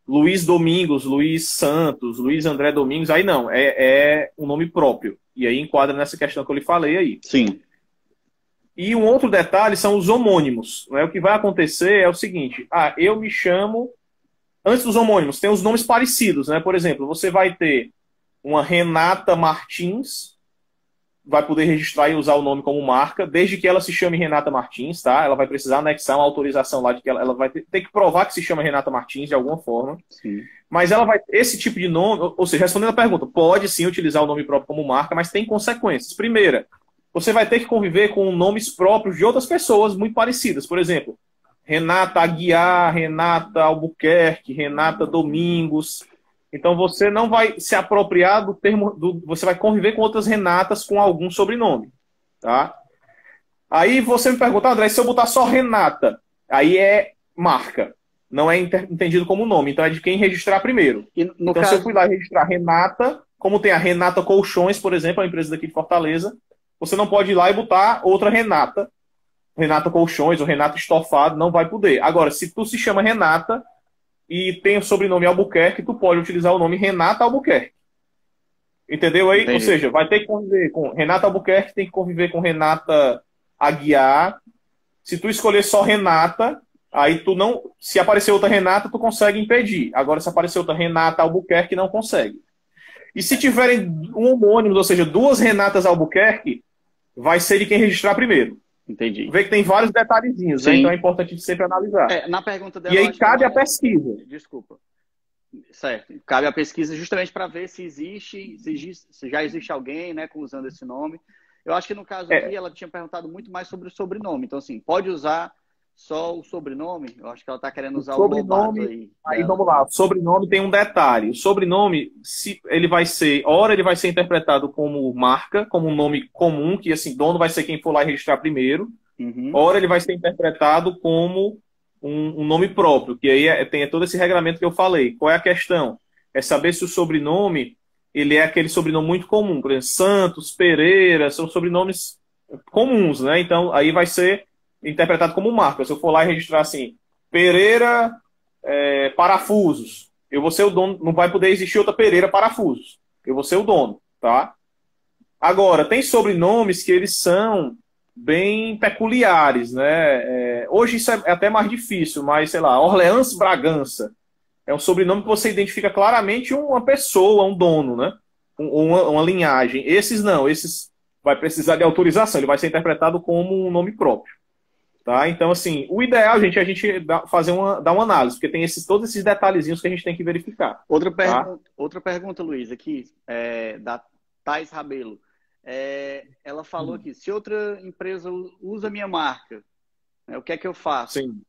Luiz Domingos, Luiz Santos, Luiz André Domingos, aí não, é um nome próprio. E aí enquadra nessa questão que eu lhe falei aí. Sim. E um outro detalhe são os homônimos. Né? O que vai acontecer é o seguinte, eu me chamo... Antes dos homônimos, tem os nomes parecidos, né? Por exemplo, você vai ter uma Renata Martins, vai poder registrar e usar o nome como marca, desde que ela se chame Renata Martins, tá? Ela vai precisar anexar uma autorização lá de que ela vai ter que provar que se chama Renata Martins de alguma forma. Sim. Mas ela vai, esse tipo de nome, ou seja, respondendo a pergunta, pode sim utilizar o nome próprio como marca, mas tem consequências. Primeira, você vai ter que conviver com nomes próprios de outras pessoas muito parecidas. Por exemplo, Renata Aguiar, Renata Albuquerque, Renata Domingos. Então você não vai se apropriar do termo, você vai conviver com outras Renatas com algum sobrenome, tá? Aí você me pergunta, André, se eu botar só Renata, aí é marca, não é entendido como nome, então é de quem registrar primeiro. Então se eu fui lá registrar Renata, como tem a Renata Colchões, por exemplo, a empresa daqui de Fortaleza, você não pode ir lá e botar outra Renata, Renata Colchões ou Renata Estofado, não vai poder. Agora, se tu se chama Renata e tem o sobrenome Albuquerque, tu pode utilizar o nome Renata Albuquerque. Entendeu aí? Entendi. Ou seja, vai ter que conviver com Renata Albuquerque, tem que conviver com Renata Aguiar. Se tu escolher só Renata, aí tu não... Se aparecer outra Renata, tu consegue impedir. Agora, se aparecer outra Renata Albuquerque, não consegue. E se tiverem um homônimo, ou seja, duas Renatas Albuquerque, vai ser de quem registrar primeiro. Entendi. Vê que tem vários detalhezinhos, né? Então é importante sempre analisar. Na pergunta dela, e aí cabe a pesquisa. Desculpa. Certo. Cabe a pesquisa justamente para ver se já existe alguém, né, usando esse nome. Eu acho que no caso aqui ela tinha perguntado muito mais sobre o sobrenome. Então, assim, pode usar só o sobrenome? Eu acho que ela está querendo usar o sobrenome aí. Aí vamos lá. O sobrenome tem um detalhe. O sobrenome, ele vai ser interpretado como marca, como um nome comum, que assim, dono vai ser quem for lá registrar primeiro. Uhum. Ora, ele vai ser interpretado como um nome próprio, que aí tem todo esse regramento que eu falei. Qual é a questão? É saber se o sobrenome ele é aquele sobrenome muito comum. Por exemplo, Santos, Pereira, são sobrenomes comuns, né? Então, aí vai ser interpretado como marca. Se eu for lá e registrar assim, Pereira Parafusos, eu vou ser o dono, não vai poder existir outra Pereira Parafusos. Eu vou ser o dono, tá? Agora, tem sobrenomes que eles são bem peculiares, né? Hoje isso é até mais difícil, mas, sei lá, Orleans Bragança é um sobrenome que você identifica claramente uma pessoa, um dono, né? Uma linhagem. Esses não, esses vai precisar de autorização, ele vai ser interpretado como um nome próprio. Tá? Então, assim, o ideal, gente, é a gente dar uma análise, porque tem todos esses detalhezinhos que a gente tem que verificar. Outra pergunta, Luiz, aqui, da Thais Rabelo. Ela falou aqui, se outra empresa usa a minha marca, o que é que eu faço? Sim.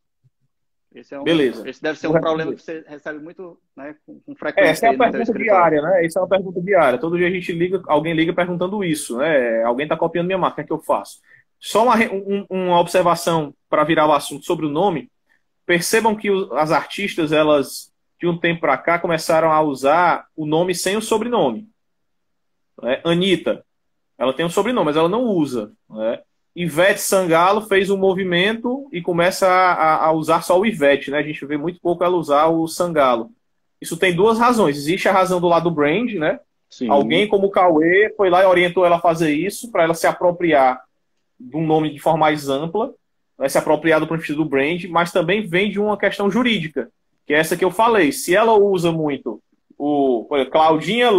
Beleza. Esse deve ser um problema que você recebe muito, né, com frequência. Essa é a pergunta diária, né? Essa é uma pergunta diária. Todo dia a gente alguém liga perguntando isso, né? Alguém está copiando minha marca, o que é que eu faço? Só uma observação para virar o assunto sobre o nome. Percebam que as artistas, elas, de um tempo para cá, começaram a usar o nome sem o sobrenome. Anitta, ela tem um sobrenome, mas ela não usa. Né? Ivete Sangalo fez um movimento e começa a usar só o Ivete. Né? A gente vê muito pouco ela usar o Sangalo. Isso tem duas razões. Existe a razão do lado do brand, né? Sim. Alguém como o Cauê foi lá e orientou ela a fazer isso, para ela se apropriar de um nome de forma mais ampla, vai se apropriar do princípio do brand, mas também vem de uma questão jurídica, que é essa que eu falei. Se ela usa muito Cláudia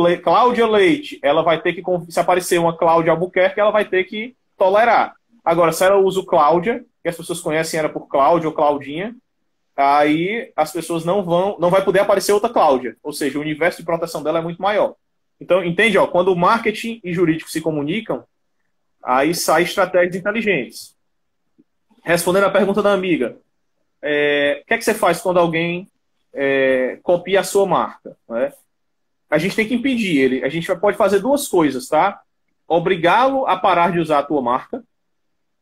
Leite, ela vai ter que, se aparecer uma Cláudia Albuquerque, ela vai ter que tolerar. Agora, se ela usa o Cláudia, que as pessoas conhecem ela por Cláudia ou Claudinha, aí as pessoas não vai poder aparecer outra Cláudia. Ou seja, o universo de proteção dela é muito maior. Então, entende? Quando o marketing e jurídico se comunicam, aí saem estratégias inteligentes. Respondendo a pergunta da amiga, o que é que você faz quando alguém copia a sua marca? Né? A gente tem que impedir ele. A gente pode fazer duas coisas, tá? Obrigá-lo a parar de usar a tua marca,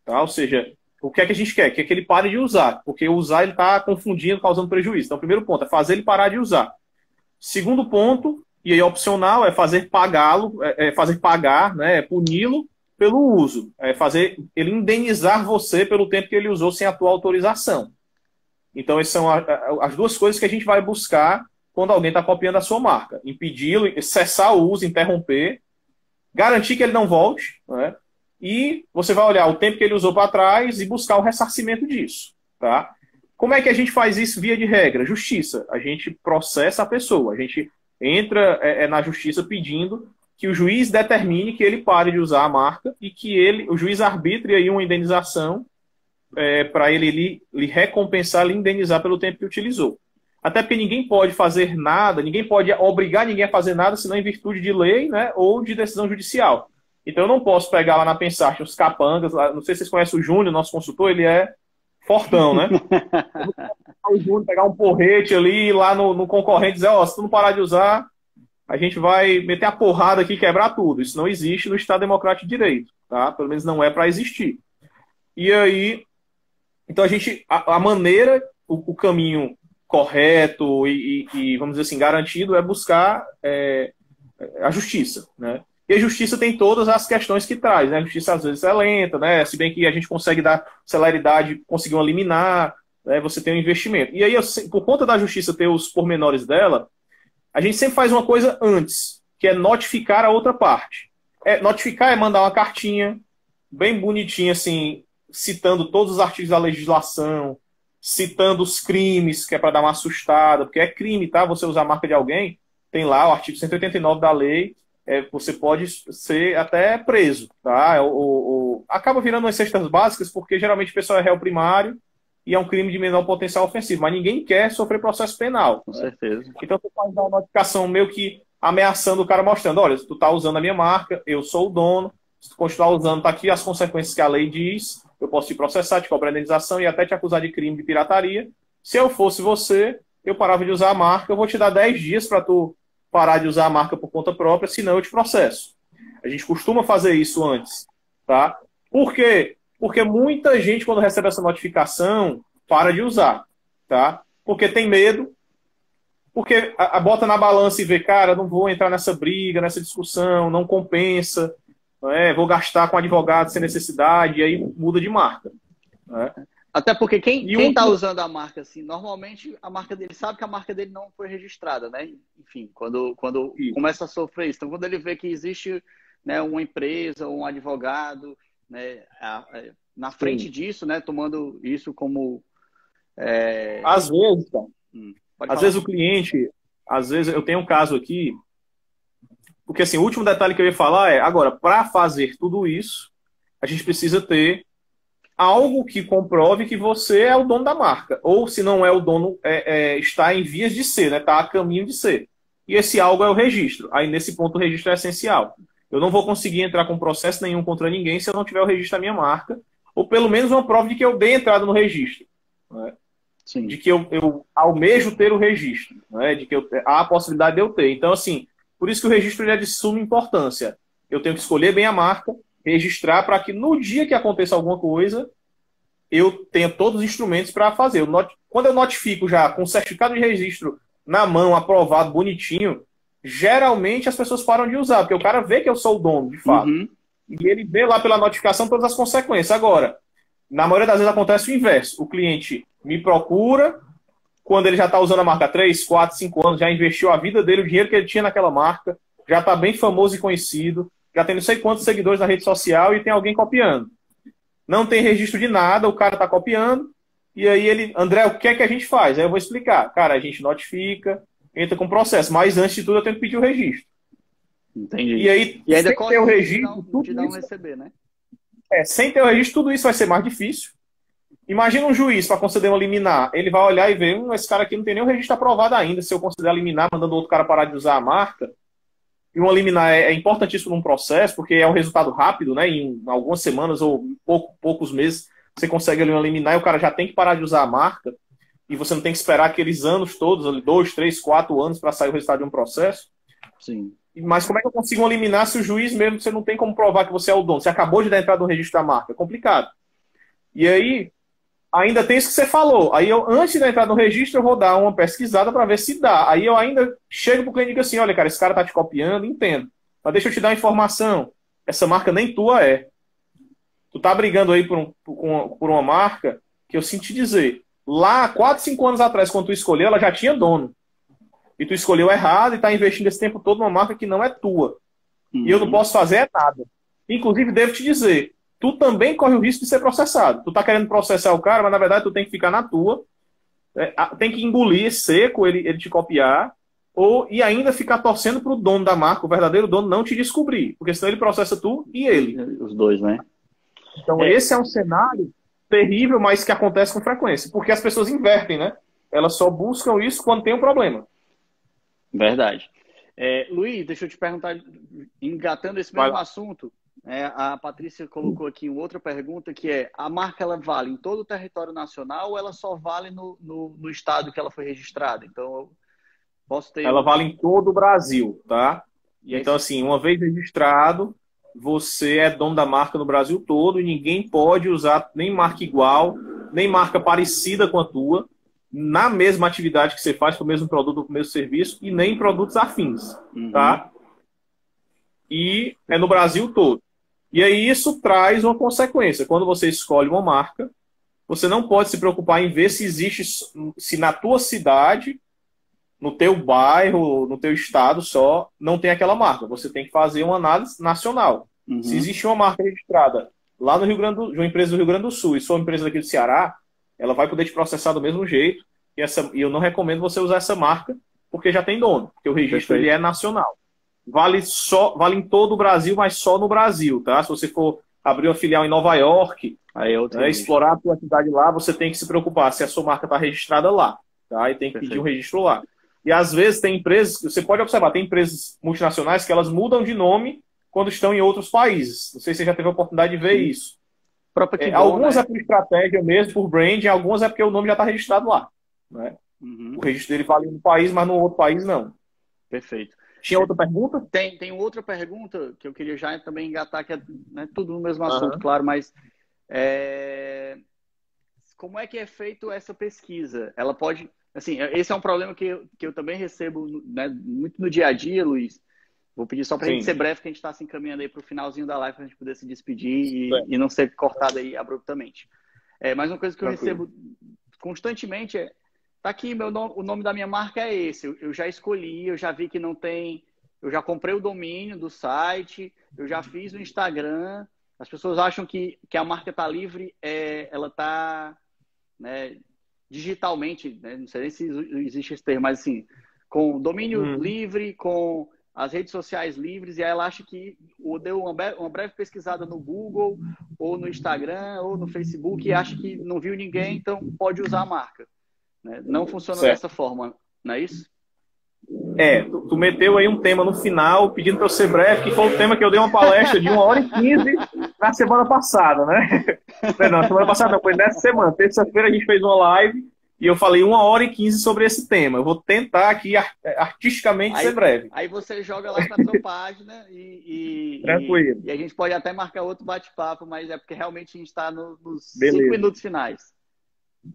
tá? Ou seja, o que é que a gente quer? Que ele pare de usar, porque usar ele está confundindo, causando prejuízo. Então, o primeiro ponto é fazer ele parar de usar. Segundo ponto, e aí opcional, é fazer pagá-lo, fazer pagar, né, puni-lo pelo uso, é fazer ele indenizar você pelo tempo que ele usou sem a tua autorização. Então, essas são as duas coisas que a gente vai buscar quando alguém está copiando a sua marca. Impedi-lo, cessar o uso, interromper, garantir que ele não volte, né? E você vai olhar o tempo que ele usou para trás e buscar o ressarcimento disso. Tá? Como é que a gente faz isso via de regra? Justiça. A gente processa a pessoa. A gente entra na justiça pedindo que o juiz determine que ele pare de usar a marca e que o juiz arbitre aí uma indenização para ele lhe recompensar, lhe indenizar pelo tempo que utilizou. Até porque ninguém pode fazer nada, ninguém pode obrigar ninguém a fazer nada, senão em virtude de lei, né, ou de decisão judicial. Então eu não posso pegar lá na Pensart os capangas, não sei se vocês conhecem o Júnior, nosso consultor, ele é fortão, né? Eu não posso o Júnior pegar um porrete ali, ir lá no concorrente e dizer, se tu não parar de usar, a gente vai meter a porrada aqui e quebrar tudo. Isso não existe no Estado Democrático de Direito, tá? Pelo menos não é para existir. E aí, então a maneira, o caminho correto e, vamos dizer assim, garantido é buscar a justiça, né? E a justiça tem todas as questões que traz, né? A justiça às vezes é lenta, né? Se bem que a gente consegue dar celeridade, conseguir uma liminar, né? Você tem um investimento. E aí, por conta da justiça ter os pormenores dela, a gente sempre faz uma coisa antes, que é notificar a outra parte. Notificar é mandar uma cartinha bem bonitinha, assim, citando todos os artigos da legislação, citando os crimes, que é para dar uma assustada, porque é crime, tá? Você usar a marca de alguém, tem lá o artigo 189 da lei, você pode ser até preso, tá? Acaba virando umas cestas básicas, porque geralmente o pessoal é réu primário e é um crime de menor potencial ofensivo, mas ninguém quer sofrer processo penal. Com certeza. Então você faz uma notificação meio que ameaçando o cara, mostrando, olha, se tu tá usando a minha marca, eu sou o dono, se tu continuar usando, tá aqui as consequências que a lei diz, eu posso te processar, te cobrar indenização e até te acusar de crime de pirataria. Se eu fosse você, eu parava de usar a marca, eu vou te dar 10 dias para tu parar de usar a marca por conta própria, senão eu te processo. A gente costuma fazer isso antes, tá? Por quê? Porque muita gente, quando recebe essa notificação, para de usar, tá? Porque tem medo, porque bota na balança e vê, cara, não vou entrar nessa briga, nessa discussão, não compensa, vou gastar com advogado sem necessidade, e aí muda de marca. Né? Até porque quem está usando a marca, assim, normalmente a marca dele sabe que a marca dele não foi registrada, né? Enfim, quando começa a sofrer isso. Então, quando ele vê que existe, né, uma empresa ou um advogado, né, na frente disso, né, tomando isso como... Às vezes, cara, às vezes o cliente, às vezes eu tenho um caso aqui, porque assim, o último detalhe que eu ia falar agora, para fazer tudo isso, a gente precisa ter algo que comprove que você é o dono da marca. Ou, se não é o dono, está em vias de ser, né? Está a caminho de ser. E esse algo é o registro. Aí, nesse ponto, o registro é essencial. Eu não vou conseguir entrar com processo nenhum contra ninguém se eu não tiver o registro da minha marca, ou pelo menos uma prova de que eu dei entrada no registro. Né? Sim. De que eu almejo ter o registro. Né? De que há a possibilidade de eu ter. Então, assim, por isso que o registro ele é de suma importância. Eu tenho que escolher bem a marca, registrar para que no dia que aconteça alguma coisa, eu tenha todos os instrumentos para fazer. Quando eu notifico já com o certificado de registro na mão, aprovado, bonitinho, geralmente as pessoas param de usar, porque o cara vê que eu sou o dono, de fato. Uhum. E ele vê lá pela notificação todas as consequências. Agora, na maioria das vezes acontece o inverso. O cliente me procura quando ele já está usando a marca há 3, 4, 5 anos, já investiu a vida dele, o dinheiro que ele tinha naquela marca, já está bem famoso e conhecido, já tem não sei quantos seguidores na rede social e tem alguém copiando. Não tem registro de nada, o cara está copiando, e aí André, o que é que a gente faz? Aí eu vou explicar. Cara, a gente notifica, entra com o processo, mas antes de tudo eu tenho que pedir o registro. Entendi. E aí, e ainda sem ter o registro, de não receber, né? Sem ter o registro, tudo isso vai ser mais difícil. Imagina um juiz para conceder uma liminar, ele vai olhar e ver, esse cara aqui não tem nem o registro aprovado ainda, se eu considerar liminar, mandando outro cara parar de usar a marca. E uma liminar é importantíssimo num processo, porque é um resultado rápido, né? Em algumas semanas ou poucos meses, você consegue ali uma liminar e o cara já tem que parar de usar a marca. E você não tem que esperar aqueles anos todos, ali, 2, 3, 4 anos para sair o resultado de um processo. Sim. Mas como é que eu consigo eliminar se o juiz mesmo, você não tem como provar que você é o dono? Você acabou de dar entrada no registro da marca. É complicado. E aí, ainda tem isso que você falou. Aí eu, antes de entrar no registro, eu vou dar uma pesquisada para ver se dá. Aí eu ainda chego pro cliente e digo assim, olha, cara, esse cara tá te copiando, entendo. Mas deixa eu te dar uma informação. Essa marca nem tua é. Tu tá brigando aí por uma marca que eu sinto te dizer. Lá, 4, 5 anos atrás, quando tu escolheu, ela já tinha dono. E tu escolheu errado e tá investindo esse tempo todo numa marca que não é tua. E eu não posso fazer nada. Inclusive, devo te dizer, tu também corre o risco de ser processado. Tu tá querendo processar o cara, mas na verdade tu tem que ficar na tua. Tem que engolir seco ele te copiar. E ainda ficar torcendo pro dono da marca, o verdadeiro dono, não te descobrir. Porque senão ele processa tu e ele. Os dois, né? Então esse é um cenário terrível, mas que acontece com frequência. Porque as pessoas invertem, né? Elas só buscam isso quando tem um problema. Verdade. Luiz, deixa eu te perguntar, engatando esse mesmo assunto, a Patrícia colocou aqui uma outra pergunta, que é, a marca ela vale em todo o território nacional ou ela só vale no estado que ela foi registrada? Então, eu posso ter... Ela vale em todo o Brasil, tá? Então, assim, uma vez registrado, você é dono da marca no Brasil todo e ninguém pode usar nem marca igual, nem marca parecida com a tua, na mesma atividade que você faz, com o mesmo produto, com o mesmo serviço, e nem produtos afins, tá? E é no Brasil todo. E aí isso traz uma consequência. Quando você escolhe uma marca, você não pode se preocupar em ver se existe, se na tua cidade, no teu bairro, no teu estado só, não tem aquela marca. Você tem que fazer uma análise nacional. Se existe uma marca registrada lá no Rio Grande de uma empresa do Rio Grande do Sul e sua empresa daqui do Ceará, ela vai poder te processar do mesmo jeito. E eu não recomendo você usar essa marca, porque já tem dono. Porque o registro ele é nacional. Vale em todo o Brasil, mas só no Brasil, tá? Se você for abrir uma filial em Nova York, explorar a sua cidade lá, você tem que se preocupar se a sua marca está registrada lá, tá? E tem que pedir um registro lá. E às vezes tem empresas, você pode observar, tem empresas multinacionais que elas mudam de nome quando estão em outros países. Não sei se você já teve a oportunidade de ver isso. Algumas é por estratégia mesmo, por branding, algumas é porque o nome já está registrado lá. Né? O registro dele vale no país, mas no outro país não. Perfeito. Tinha outra pergunta? Tem outra pergunta que eu queria já também engatar, que é tudo no mesmo assunto, claro, mas como é que é feito essa pesquisa? Ela pode... Assim, esse é um problema que eu também recebo, né, muito no dia a dia, Luiz. Vou pedir só para a gente ser breve, que a gente está se encaminhando aí para o finalzinho da live, para a gente poder se despedir e não ser cortado aí abruptamente. Mas uma coisa que eu recebo constantemente tá aqui, o nome da minha marca é esse. Eu já escolhi, eu já vi que não tem... Eu já comprei o domínio do site, eu já fiz o Instagram. As pessoas acham que a marca está livre, ela está... Né, digitalmente, né? Não sei nem se existe esse termo, mas assim, com domínio livre, com as redes sociais livres, e aí ela acha que deu uma breve pesquisada no Google, ou no Instagram, ou no Facebook, e acha que não viu ninguém, então pode usar a marca. Né? Não funciona dessa forma, não é isso? Tu meteu aí um tema no final, pedindo para eu ser breve, que foi o tema que eu dei uma palestra de 1h15 na semana passada, né? Não, semana passada não, foi nessa semana. Terça-feira a gente fez uma live e eu falei 1h15 sobre esse tema. Eu vou tentar aqui artisticamente ser breve. Aí você joga lá na sua página Tranquilo. E a gente pode até marcar outro bate-papo, mas é porque realmente a gente está nos 5 minutos finais.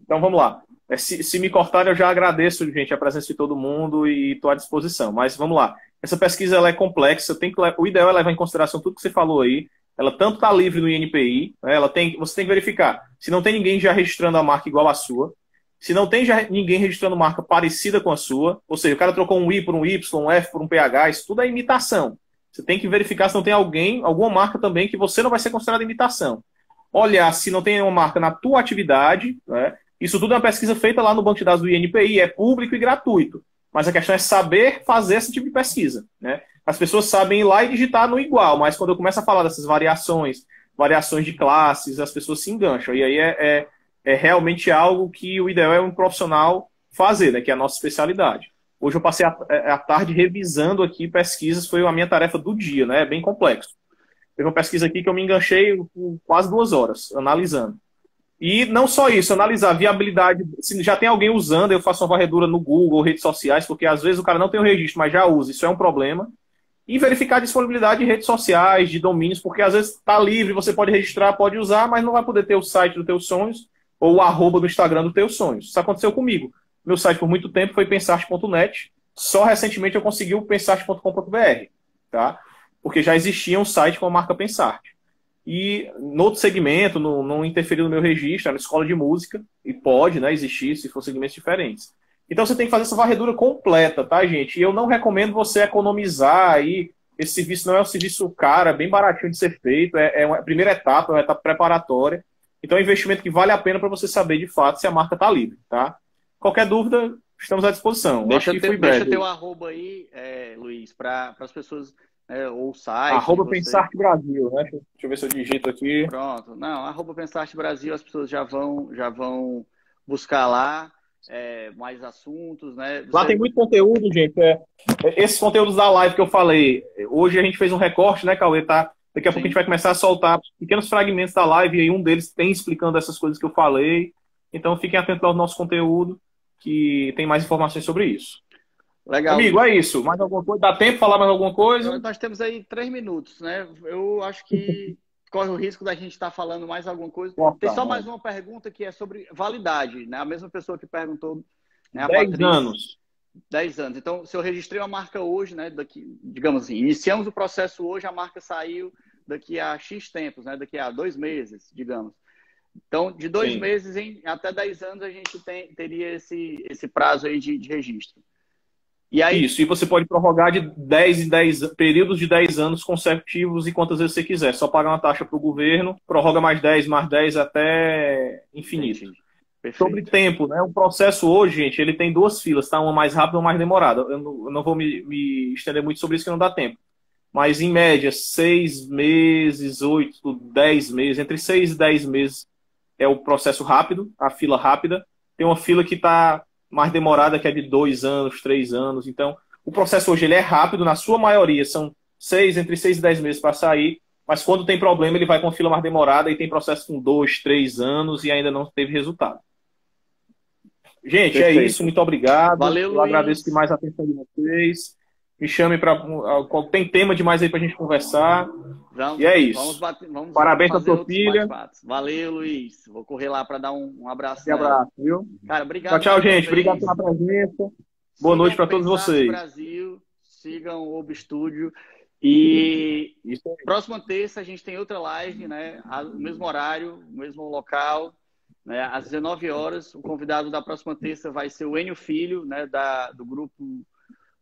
Então vamos lá. Se me cortar, eu já agradeço, gente, a presença de todo mundo e estou à disposição. Mas vamos lá. Essa pesquisa ela é complexa. O ideal é levar em consideração tudo que você falou aí. Ela tanto está livre no INPI, né? Você tem que verificar se não tem ninguém já registrando a marca igual à sua, se não tem já ninguém registrando marca parecida com a sua, ou seja, o cara trocou um I por um Y, um F por um PH, isso tudo é imitação. Você tem que verificar se não tem alguma marca também que você não vai ser considerada imitação. Olhar se não tem uma marca na tua atividade, né? Isso tudo é uma pesquisa feita lá no banco de dados do INPI, é público e gratuito. Mas a questão é saber fazer esse tipo de pesquisa, né? As pessoas sabem ir lá e digitar no igual, mas quando eu começo a falar dessas variações de classes, as pessoas se engancham. E aí é realmente algo que o ideal é um profissional fazer, né? Que é a nossa especialidade. Hoje eu passei a tarde revisando aqui pesquisas, foi a minha tarefa do dia, né? É bem complexo. Teve uma pesquisa aqui que eu me enganchei por quase 2 horas, analisando. E não só isso, analisar a viabilidade. Se já tem alguém usando, eu faço uma varredura no Google, redes sociais, porque às vezes o cara não tem o registro, mas já usa, isso é um problema. E verificar a disponibilidade de redes sociais, de domínios, porque às vezes está livre, você pode registrar, pode usar, mas não vai poder ter o site dos teus sonhos, ou o arroba do Instagram do Teus Sonhos. Isso aconteceu comigo. Meu site por muito tempo foi pensarte.net. Só recentemente eu consegui o pensarte.com.br, tá? Porque já existia um site com a marca Pensarte. E no outro segmento, não interferiu no meu registro, na escola de música, e pode, né, existir se for segmentos diferentes. Então você tem que fazer essa varredura completa, tá, gente? E eu não recomendo você economizar aí. Esse serviço não é um serviço caro, é bem baratinho de ser feito, é uma primeira etapa, é uma etapa preparatória. Então é um investimento que vale a pena para você saber de fato se a marca está livre, tá? Qualquer dúvida, estamos à disposição. Deixa, Acho que fui breve. deixa teu arroba aí, Luiz, para as pessoas, ou o site. Arroba Pensarte Brasil, né? Deixa eu ver se eu digito aqui. Pronto. Não, arroba Pensarte Brasil, as pessoas já vão buscar lá mais assuntos, né? Lá tem muito conteúdo, gente. Esses conteúdos da live que eu falei, hoje a gente fez um recorte, né, Cauê? Tá? Daqui a pouco a gente vai começar a soltar pequenos fragmentos da live e um deles tem explicando essas coisas que eu falei. Então fiquem atentos ao nosso conteúdo, que tem mais informações sobre isso. Legal. Amigo, é isso. Mais alguma coisa? Dá tempo de falar mais alguma coisa? Nós temos aí 3 minutos, né? Eu acho que corre o risco da gente estar falando mais alguma coisa. Tem só mais uma pergunta que é sobre validade, né? A mesma pessoa que perguntou, né? A 10 Patrícia, anos. 10 anos. Então, se eu registrei uma marca hoje, né? Daqui, digamos assim, iniciamos o processo hoje, a marca saiu daqui a X tempos, né? Daqui a 2 meses, digamos. Então, de 2 meses até 10 anos, a gente teria esse prazo aí de registro. E aí... Isso, e você pode prorrogar de 10 em 10 períodos de 10 anos consecutivos e quantas vezes você quiser. Só pagar uma taxa para o governo, prorroga mais 10 até infinito. Perfeito. Sobre tempo, né? O processo hoje, gente, ele tem 2 filas, tá? Uma mais rápida e uma mais demorada. Eu não vou me estender muito sobre isso, que não dá tempo. Mas, em média, 6 meses, 8, 10 meses, entre 6 e 10 meses é o processo rápido, a fila rápida. Tem uma fila que está mais demorada, que é de 2 anos, 3 anos. Então, o processo hoje ele é rápido, na sua maioria são entre 6 e 10 meses para sair, mas quando tem problema ele vai com fila mais demorada e tem processo com 2, 3 anos e ainda não teve resultado. Gente, perfeito. É isso, muito obrigado. Valeu, eu agradeço demais a atenção de vocês. Me chame para... Tem tema demais aí para a gente conversar. E é isso. Vamos parabéns à sua filha. Valeu, Luiz. Vou correr lá para dar um abraço. Um abraço, viu? Cara, obrigado. Tchau, gente. Obrigado pela presença. Boa noite para todos vocês. Brasil, sigam o ObStudio. E próxima terça a gente tem outra live, né? No mesmo horário, no mesmo local, né? Às 19 horas. O convidado da próxima terça vai ser o Enio Filho, né? Do grupo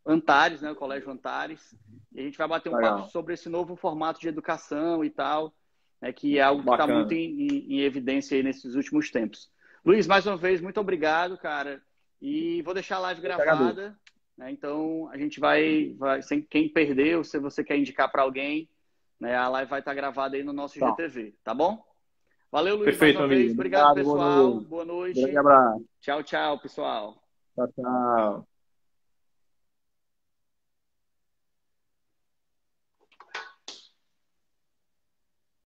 Antares, né? O Colégio Antares. E a gente vai bater um papo sobre esse novo formato de educação e tal, né? Que é algo que está muito em evidência aí nesses últimos tempos. Luiz, mais uma vez, muito obrigado, cara. E vou deixar a live gravada, né? Então a gente vai sem quem perdeu, se você quer indicar para alguém, né? A live vai estar gravada aí no nosso GTV, tá bom? Valeu, Luiz. Perfeito, mais uma vez. Obrigado, pessoal. Boa noite. Grande abraço. Tchau, tchau, pessoal. Tchau, tchau.